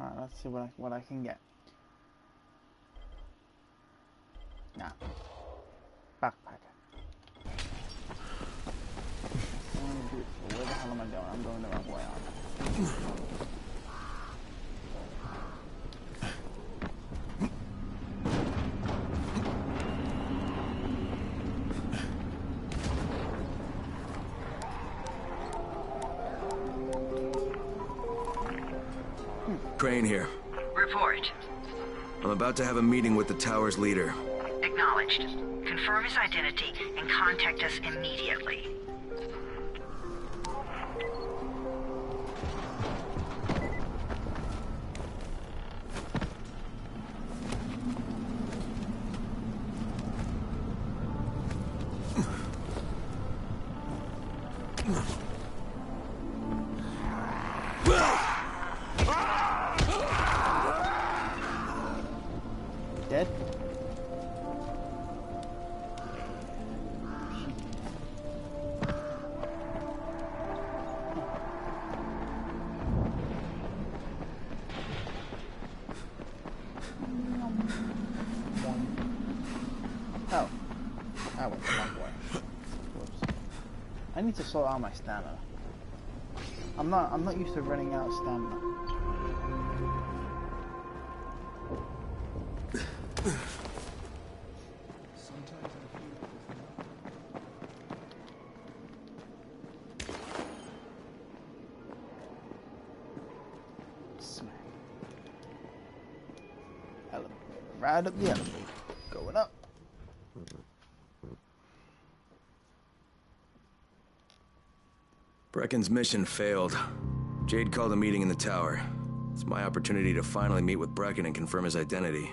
Alright, let's see what I can get. Nah. Backpacker. Where the hell am I going? I'm going the wrong way, aren't I? Crane here. Report. I'm about to have a meeting with the tower's leader. Acknowledged. Confirm his identity and contact us immediately. Dead? Oh. I went the wrong way. Whoops. I need to sort out my stamina. I'm not used to running out of stamina. Elevator, right up the elevator, going up. Brecken's mission failed. Jade called a meeting in the tower. It's my opportunity to finally meet with Brecken and confirm his identity.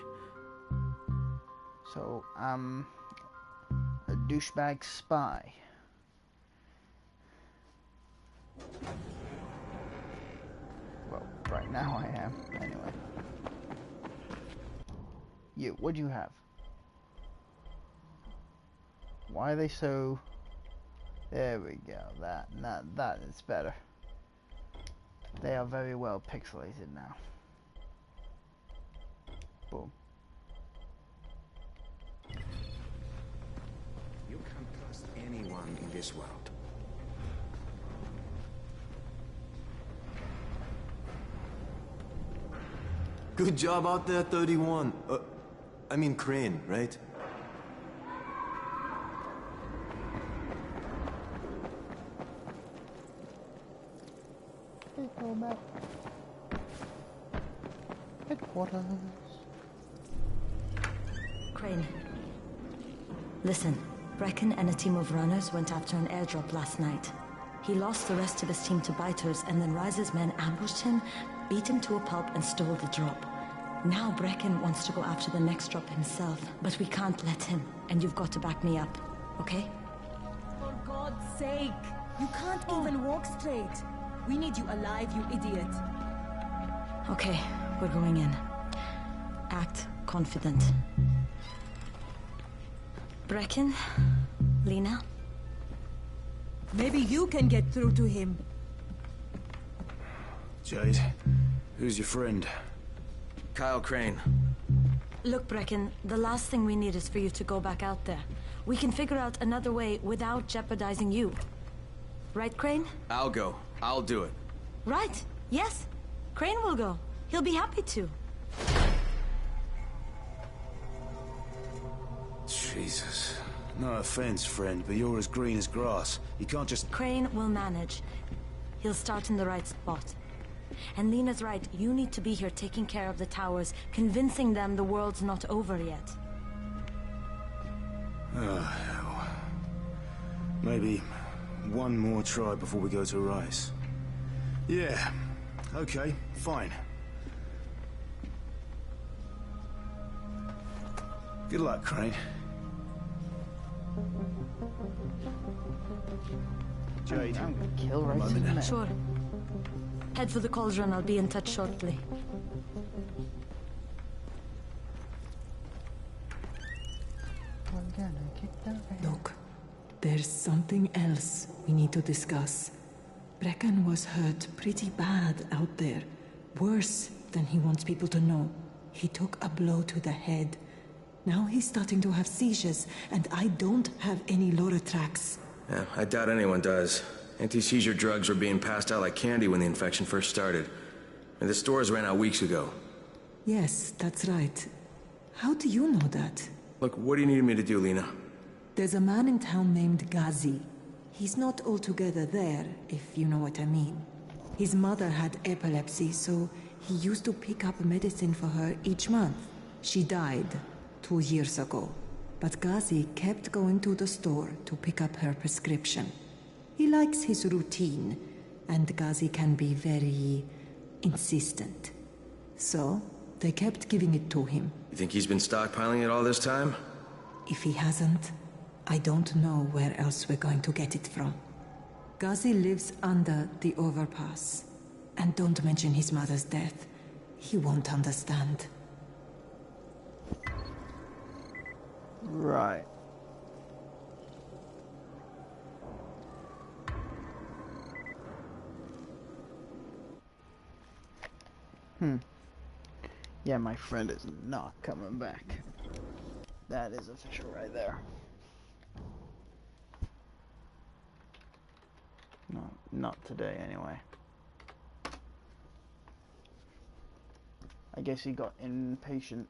So, I'm a douchebag spy. Well, right now I am, anyway. You, what do you have? Why are they so... There we go, that is better. They are very well pixelated now. Boom. You can't trust anyone in this world. Good job out there, 31. I mean Crane, right? Go back. Headquarters. Crane. Listen, Brecken and a team of runners went after an airdrop last night. He lost the rest of his team to biters, and then Rise's men ambushed him, beat him to a pulp, and stole the drop. Now Brecken wants to go after the next drop himself, but we can't let him, and you've got to back me up, okay? For God's sake! You can't even walk straight! We need you alive, you idiot! Okay, we're going in. Act confident. Brecken? Lena? Maybe you can get through to him. Jade, who's your friend? Kyle Crane. Look, Brecken, the last thing we need is for you to go back out there. We can figure out another way without jeopardizing you. Right, Crane? I'll go. I'll do it. Right. Yes. Crane will go. He'll be happy to. Jesus. No offense, friend, but you're as green as grass. You can't just... Crane will manage. He'll start in the right spot. And Lena's right, you need to be here taking care of the towers, convincing them the world's not over yet. Oh, hell. Maybe one more try before we go to Rice. Yeah, okay, fine. Good luck, Crane. Jade, I'm gonna kill Rice in a minute. Sure. Head for the cauldron, I'll be in touch shortly. Look, there's something else we need to discuss. Brecken was hurt pretty bad out there. Worse than he wants people to know. He took a blow to the head. Now he's starting to have seizures, and I don't have any Loratrax. Yeah, I doubt anyone does. Anti-seizure drugs were being passed out like candy when the infection first started. And the stores ran out weeks ago. Yes, that's right. How do you know that? Look, what do you need me to do, Lena? There's a man in town named Ghazi. He's not altogether there, if you know what I mean. His mother had epilepsy, so he used to pick up medicine for her each month. She died 2 years ago, but Ghazi kept going to the store to pick up her prescription. He likes his routine, and Ghazi can be very insistent. So, they kept giving it to him. You think he's been stockpiling it all this time? If he hasn't, I don't know where else we're going to get it from. Ghazi lives under the overpass. And don't mention his mother's death. He won't understand. Right. Yeah, my friend is not coming back. That is official right there. No, not today anyway. I guess he got impatient.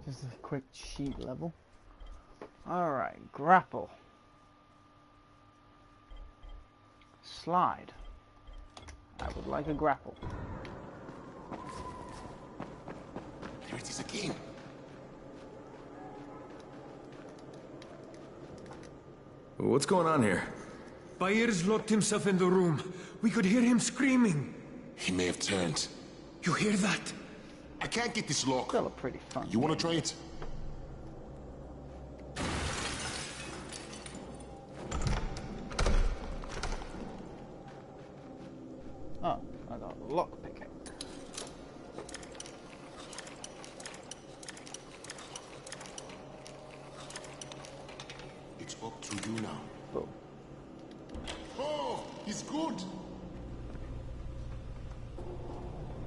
Just a quick sheet level. Alright, grapple. Slide. I would like a grapple. There it is again. What's going on here? Byers locked himself in the room. We could hear him screaming. He may have turned. You hear that? I can't get this lock. Still a pretty fun. You want to try it? Oh, I got a lock picking. It's up to you now. Boom. Oh, he's good.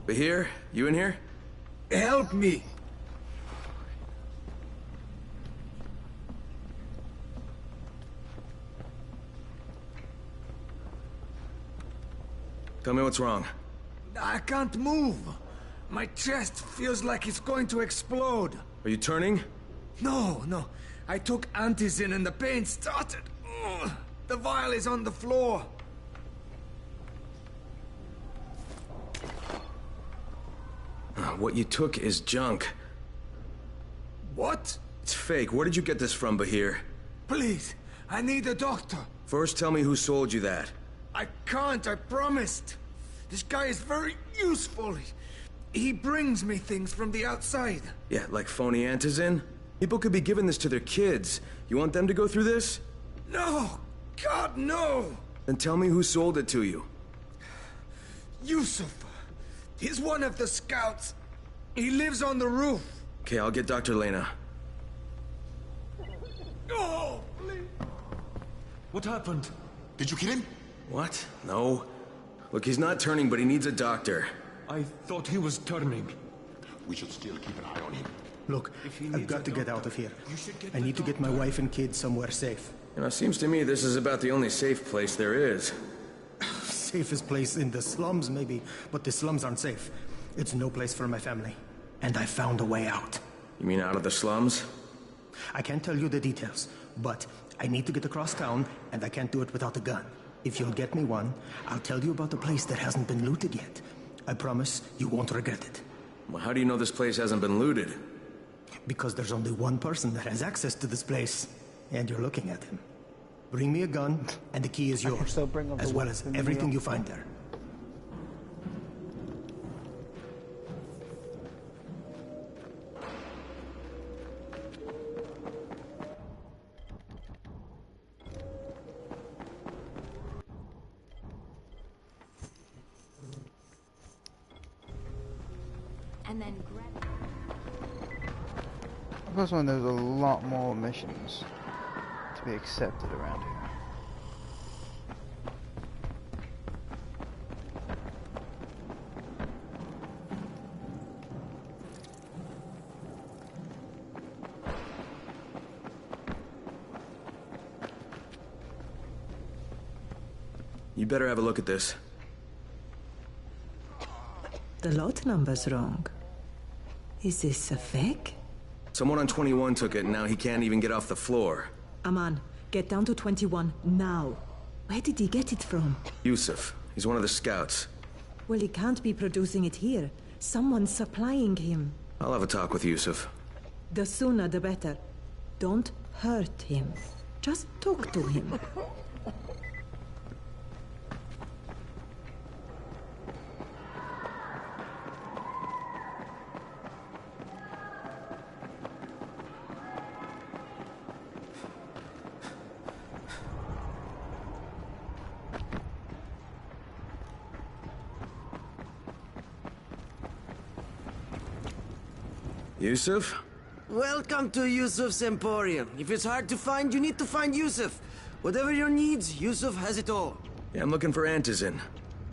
Bahir, you in here? Help me! Tell me what's wrong. I can't move. My chest feels like it's going to explode. Are you turning? No. I took antizin and the pain started. Ugh. The vial is on the floor. What you took is junk. What? It's fake. Where did you get this from, Bahir? Please, I need a doctor. First, tell me who sold you that. I can't, I promised. This guy is very useful. He brings me things from the outside. Yeah, like phony antizin? People could be giving this to their kids. You want them to go through this? No! God, no! Then tell me who sold it to you. Yusuf. He's one of the scouts. He lives on the roof. Okay, I'll get Dr. Lena. Oh, please. What happened? Did you kill him? What? No. Look, he's not turning, but he needs a doctor. I thought he was turning. We should still keep an eye on him. Look, I've got to get out of here. I need to get my wife and kids somewhere safe. You know, it seems to me this is about the only safe place there is. Safest place in the slums, maybe, but the slums aren't safe. It's no place for my family. And I found a way out. You mean out of the slums? I can't tell you the details, but I need to get across town, and I can't do it without a gun. If you'll get me one, I'll tell you about the place that hasn't been looted yet. I promise you won't regret it. Well, how do you know this place hasn't been looted? Because there's only one person that has access to this place, and you're looking at him. Bring me a gun, and the key is yours, as well as everything you find there. And then grab. Plus one, there's a lot more missions to be accepted around here. You better have a look at this. The lot number's wrong. Is this a fake? Someone on 21 took it, and now he can't even get off the floor. Aman, get down to 21 now. Where did he get it from? Yusuf. He's one of the scouts. Well, he can't be producing it here. Someone's supplying him. I'll have a talk with Yusuf. The sooner the better. Don't hurt him. Just talk to him. Yusuf? Welcome to Yusuf's Emporium. If it's hard to find, you need to find Yusuf. Whatever your needs, Yusuf has it all. Yeah, I'm looking for antizin.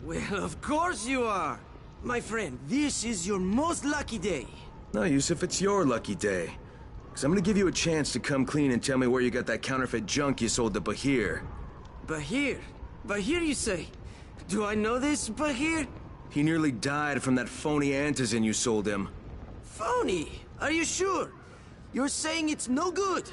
Well, of course you are. My friend, this is your most lucky day. No, Yusuf, it's your lucky day. Because I'm gonna give you a chance to come clean and tell me where you got that counterfeit junk you sold to Bahir. Bahir? Bahir, you say? Do I know this Bahir? He nearly died from that phony antizin you sold him. Phony? Are you sure? You're saying it's no good?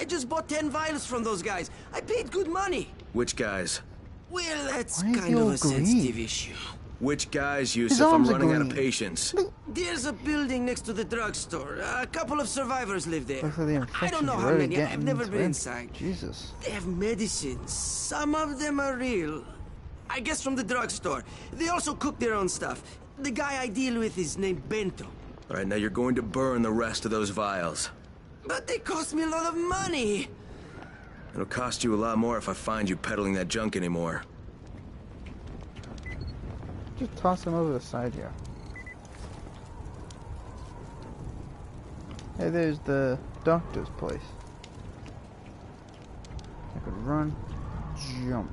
I just bought 10 vials from those guys. I paid good money. Which guys? Well, that's kind of a sensitive issue. Which guys, Yusuf? I'm running out of patience. There's a building next to the drugstore. A couple of survivors live there. Looks like the I don't know infection's how really many. I've getting never into been him. inside. Jesus. They have medicines. Some of them are real. I guess from the drugstore. They also cook their own stuff. The guy I deal with is named Bento. All right, now you're going to burn the rest of those vials. But they cost me a lot of money. It'll cost you a lot more if I find you peddling that junk anymore. Just toss him over the side here. Hey, there's the doctor's place. I could run, jump.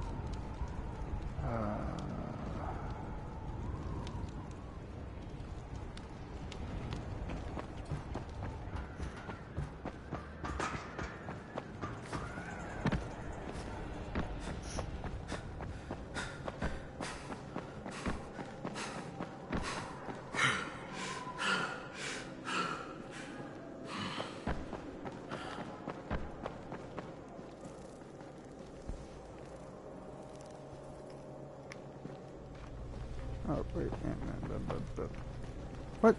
Oh, wait, what?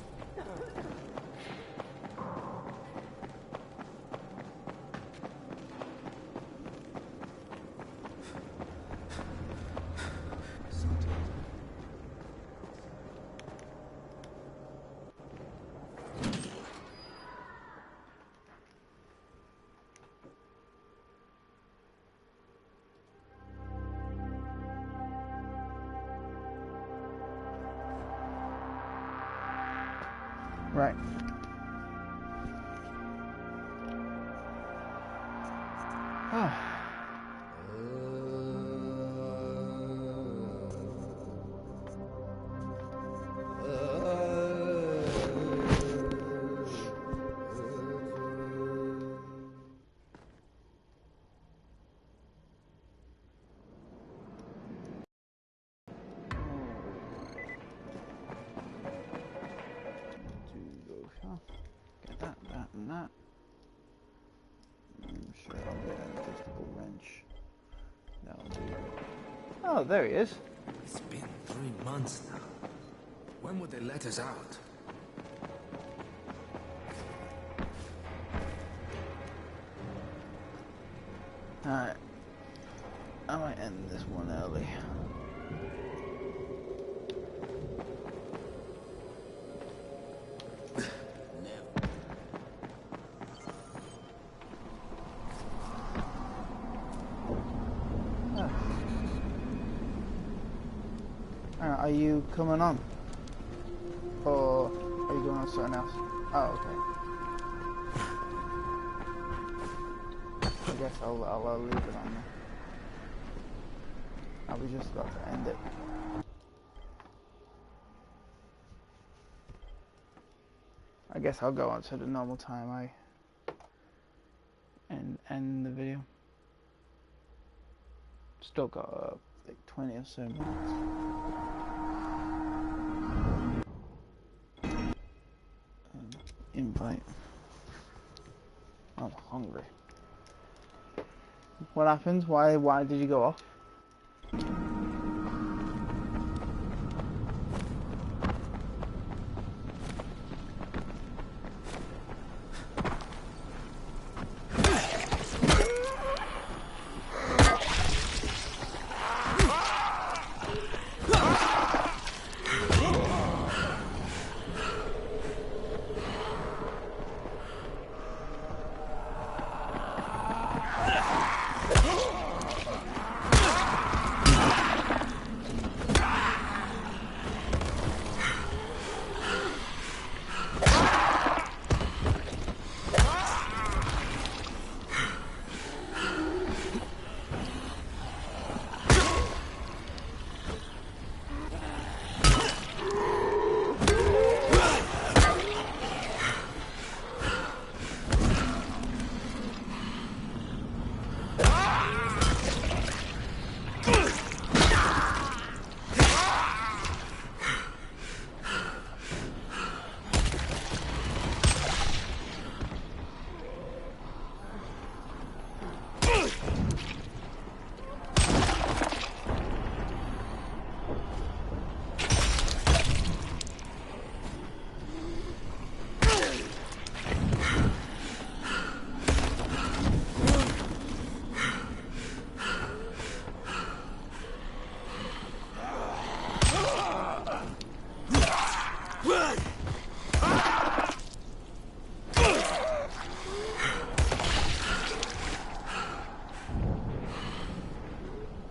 Right. Ah. Get that, and that. I'm sure I'll get an adjustable wrench. That'll do. Oh, there he is. It's been 3 months now. When would they let us out? Alright. I might end this one early. Are you coming on? Or are you going on something else? Oh, okay. I guess I'll leave it on there. I was just about to end it. I guess I'll go on to the normal time and end the video. Still got like 20 or so minutes. Invite. I'm hungry. What happens? Why did you go off?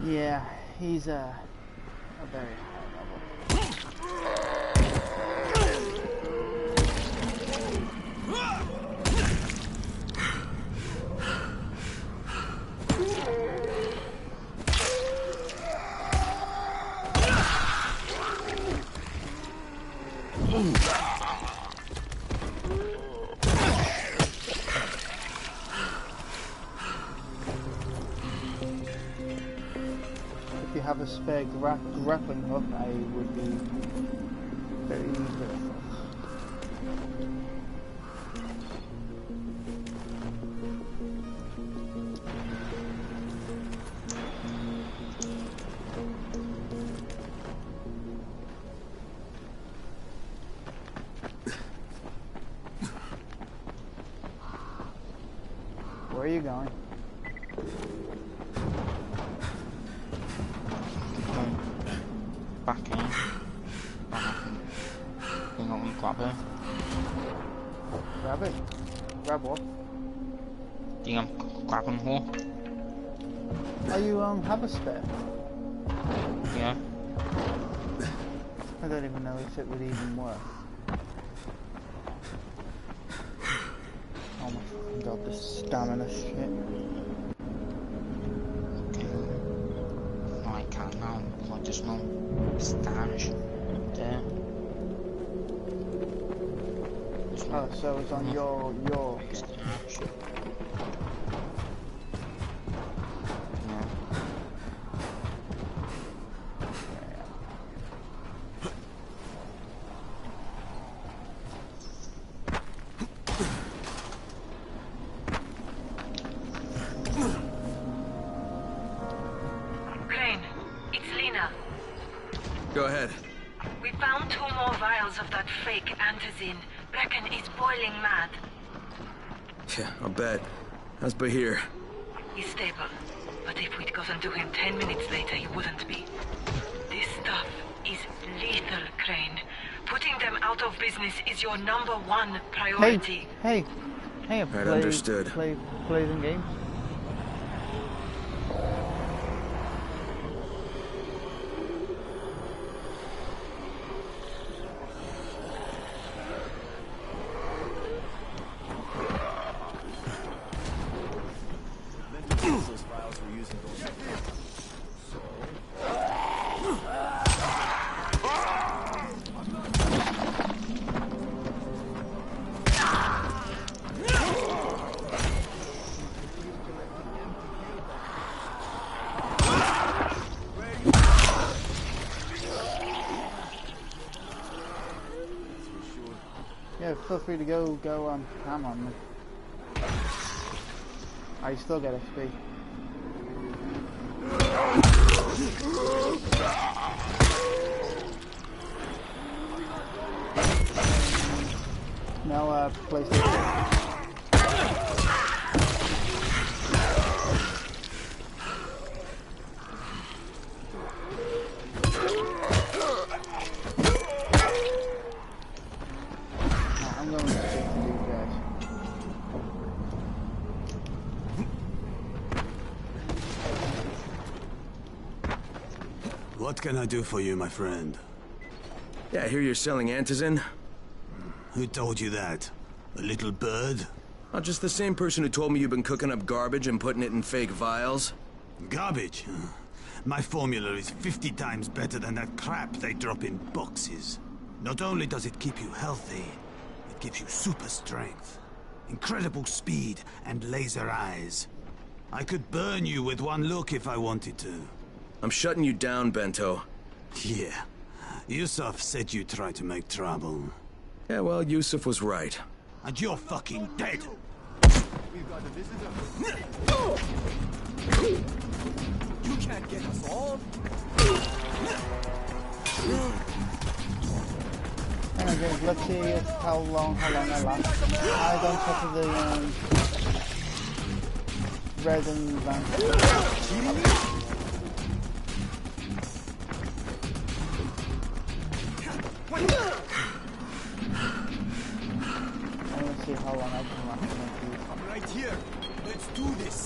Yeah, he's a very high level. If you have a spare grappling hook, I would be very grateful. Where are you going? Back in. Thing up and grab her. Grab it? Grab what? Thing I'm grabbing her. Oh, you have a spare? Yeah. I don't even know if it would even work. Oh my fucking god, this stamina shit. I can't now, I just know Spanish. There. Oh, so it's on your Spanish. Crane, it's Lena. Go ahead. We found 2 more vials of that fake antizin. Brecken is boiling mad. Yeah, I'll bet. How's Bahir? He's stable, but if we'd gotten to him 10 minutes later, he wouldn't be. This stuff is lethal, Crane. Putting them out of business is your #1 priority. Hey, Right, understood. Play the game. Those files were using those. Yeah, feel free to go ham on me. I still get XP. Now, PlayStation. I'm going to stick to these guys. What can I do for you, my friend? Yeah, I hear you're selling antizin. Who told you that? A little bird? Oh, just the same person who told me you've been cooking up garbage and putting it in fake vials. Garbage? My formula is 50 times better than that crap they drop in boxes. Not only does it keep you healthy, it gives you super strength, incredible speed, and laser eyes. I could burn you with one look if I wanted to. I'm shutting you down, Bento. Yeah. Yusuf said you tried to make trouble. Yeah, well, Yusuf was right. And you're fucking dead! We've got a visitor. You can't get us all. Hang on, James, let's see how long I last. I on top of the red and van. I want to see how long I can last. I'm right here. Let's do this.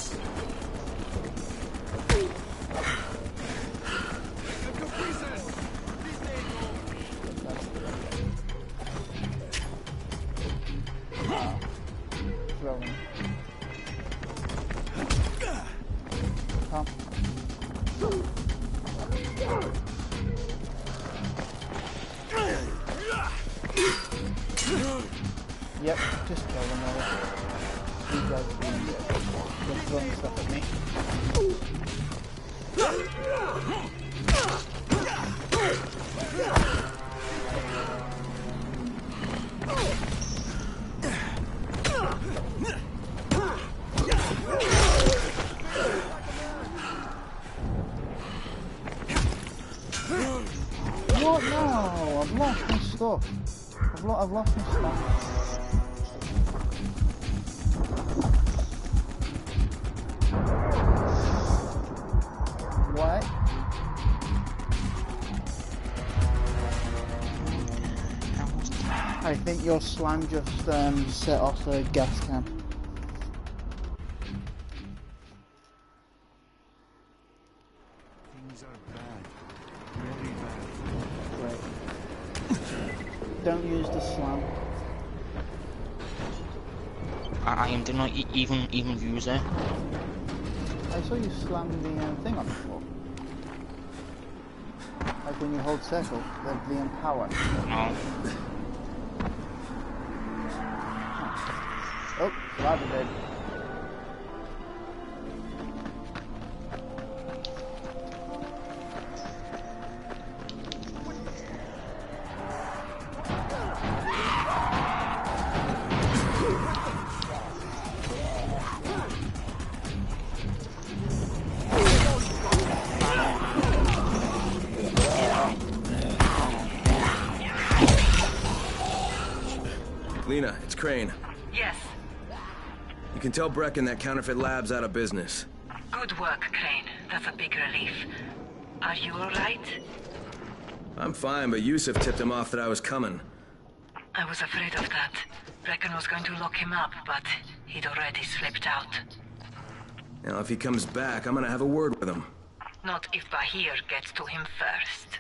Just kill them all. You guys are throwing stuff at me. What now? I've lost my stuff. I've lost my stuff. What? I think your slam just set off the gas can. Things are bad. Very bad. Right. Don't use the slam. I did not even use it. I saw you slam the thing on the floor. Like when you hold circle, the empower. No. Oh, survivor dead. Lena, it's Crane. Yes. You can tell Brecken that Counterfeit Lab's out of business. Good work, Crane. That's a big relief. Are you alright? I'm fine, but Yusuf tipped him off that I was coming. I was afraid of that. Brecken was going to lock him up, but he'd already slipped out. Now, if he comes back, I'm gonna have a word with him. Not if Bahir gets to him first.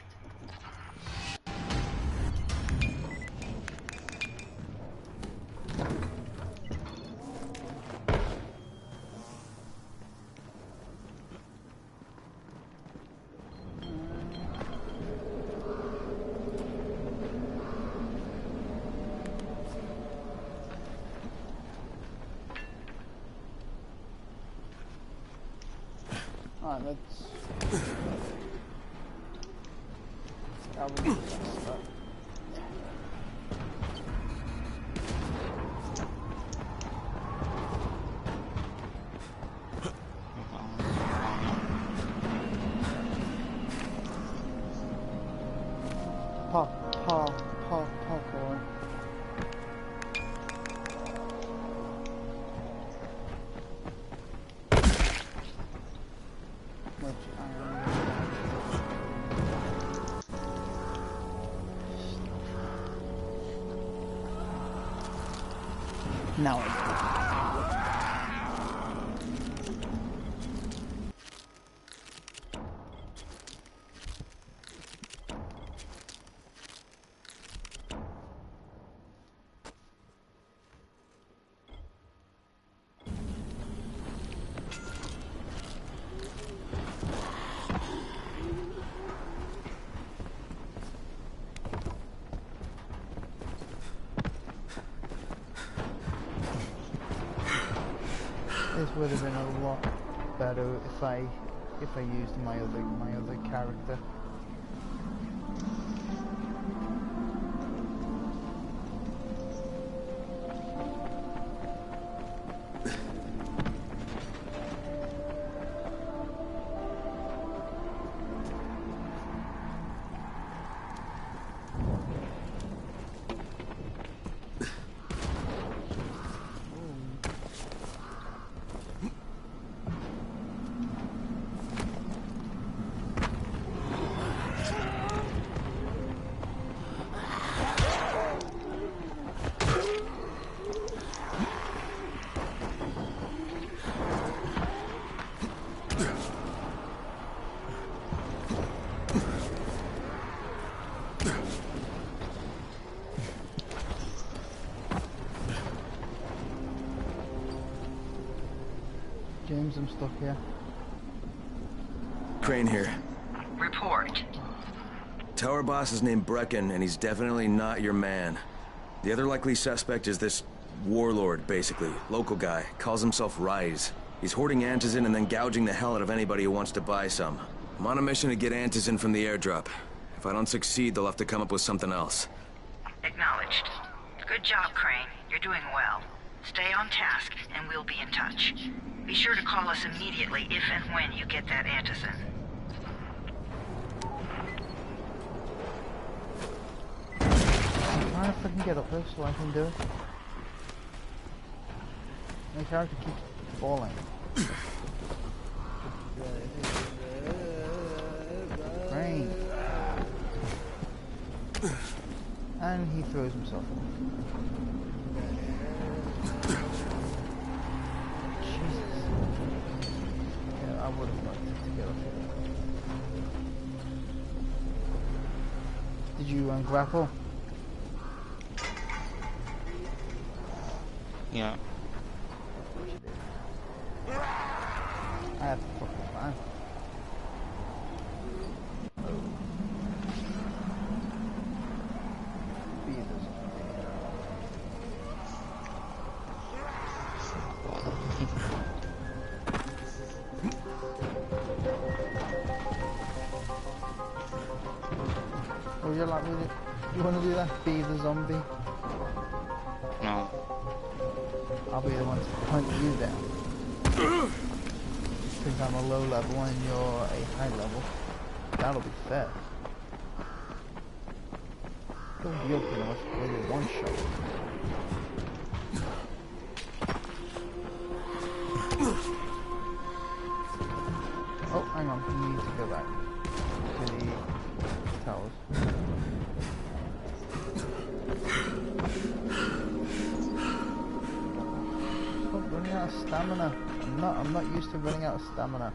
Alright, let's... That was messed up. Parkour. Now I This would have been a lot better if I used my other character. James, I'm stuck here. Crane here. Report. Tower boss is named Brecken, and he's definitely not your man. The other likely suspect is this warlord, basically. Local guy. Calls himself Rise. He's hoarding antizin and then gouging the hell out of anybody who wants to buy some. I'm on a mission to get antizin from the airdrop. If I don't succeed, they'll have to come up with something else. Acknowledged. Good job, Crane. You're doing well. Stay on task, and we'll be in touch. Be sure to call us immediately if and when you get that antizin. I freaking get up there so I can do it. My character keeps falling. Rain. And he throws himself off. Jesus. Yeah, I would have liked to get up here. Did you grapple? Yeah. I have to fucking run. Oh, you're like, really? You want to do that? Be the zombie? No. I'll be the one to hunt you down. Since I'm a low level and you're a high level, that'll be fair. Don't be open enough with a one shot. Oh, hang on, we need to go back to the towers. Stop running out of stamina. I'm not used to running out of stamina.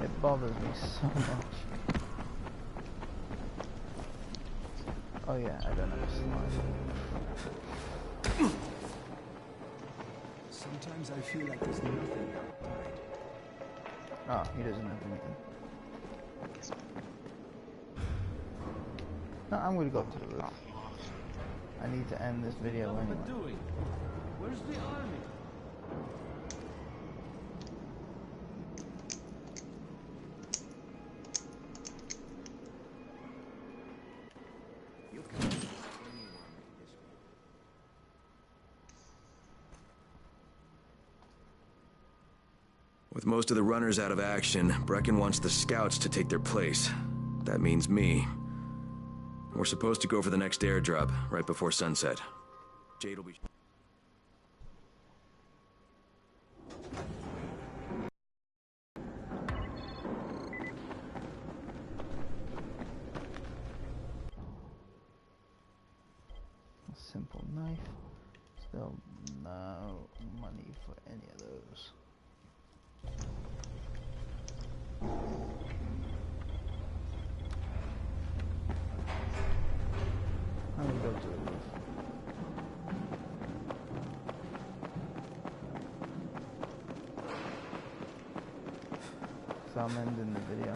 It bothers me so much. Oh yeah, I don't have a slide. Sometimes I feel like there's nothing outside. Ah, he doesn't have anything. No, I'm gonna go up to the roof. I need to end this video anyway. Where's the army? With most of the runners out of action, Brecken wants the scouts to take their place. That means me. We're supposed to go for the next airdrop, right before sunset. Jade will be... A simple knife. Still no money for any of those. I'm gonna go to the roof. So I'm ending the video.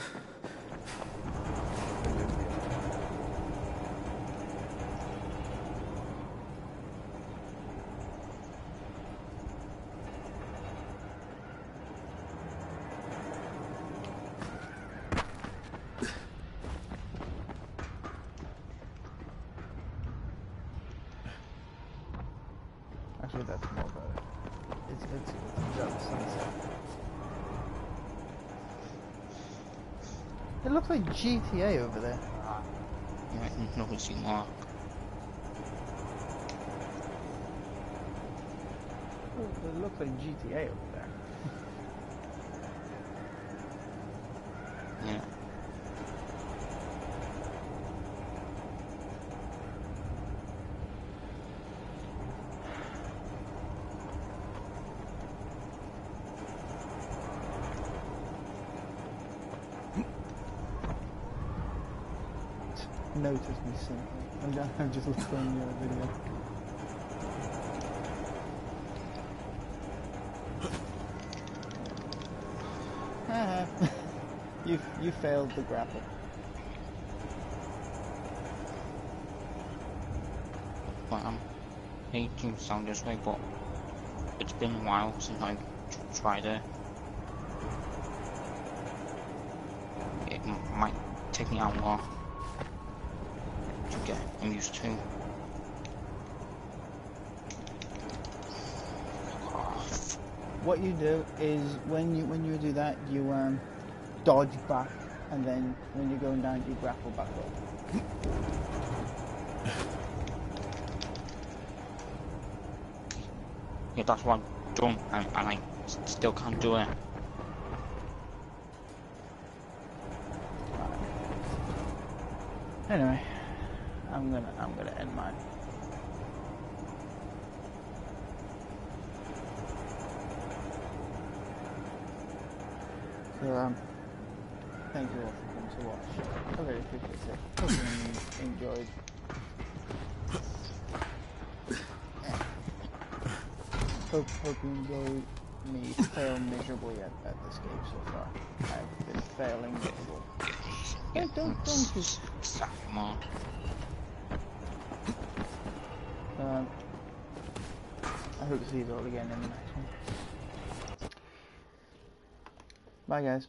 Actually, that's more better. It's just sunset. It looks like GTA over there. Yeah, no, it's not. It looks like GTA over there. Yeah. Notice me soon. I'm just looking your video. You failed the grapple. but I hate to sound this way, but it's been a while since I tried it. It might take me a while to get used to. What you do is when you do that, you dodge back, and then when you're going down, you grapple back up. Yeah, that's what I've done, and I still can't do it. Anyway, I'm gonna end mine. So thank you all for coming to watch. I really appreciate it. Hope you enjoyed. Hope you enjoyed me fail miserably at this game so far. I've been failing miserably. Don't just... I hope to see you all again in the next one. Bye guys.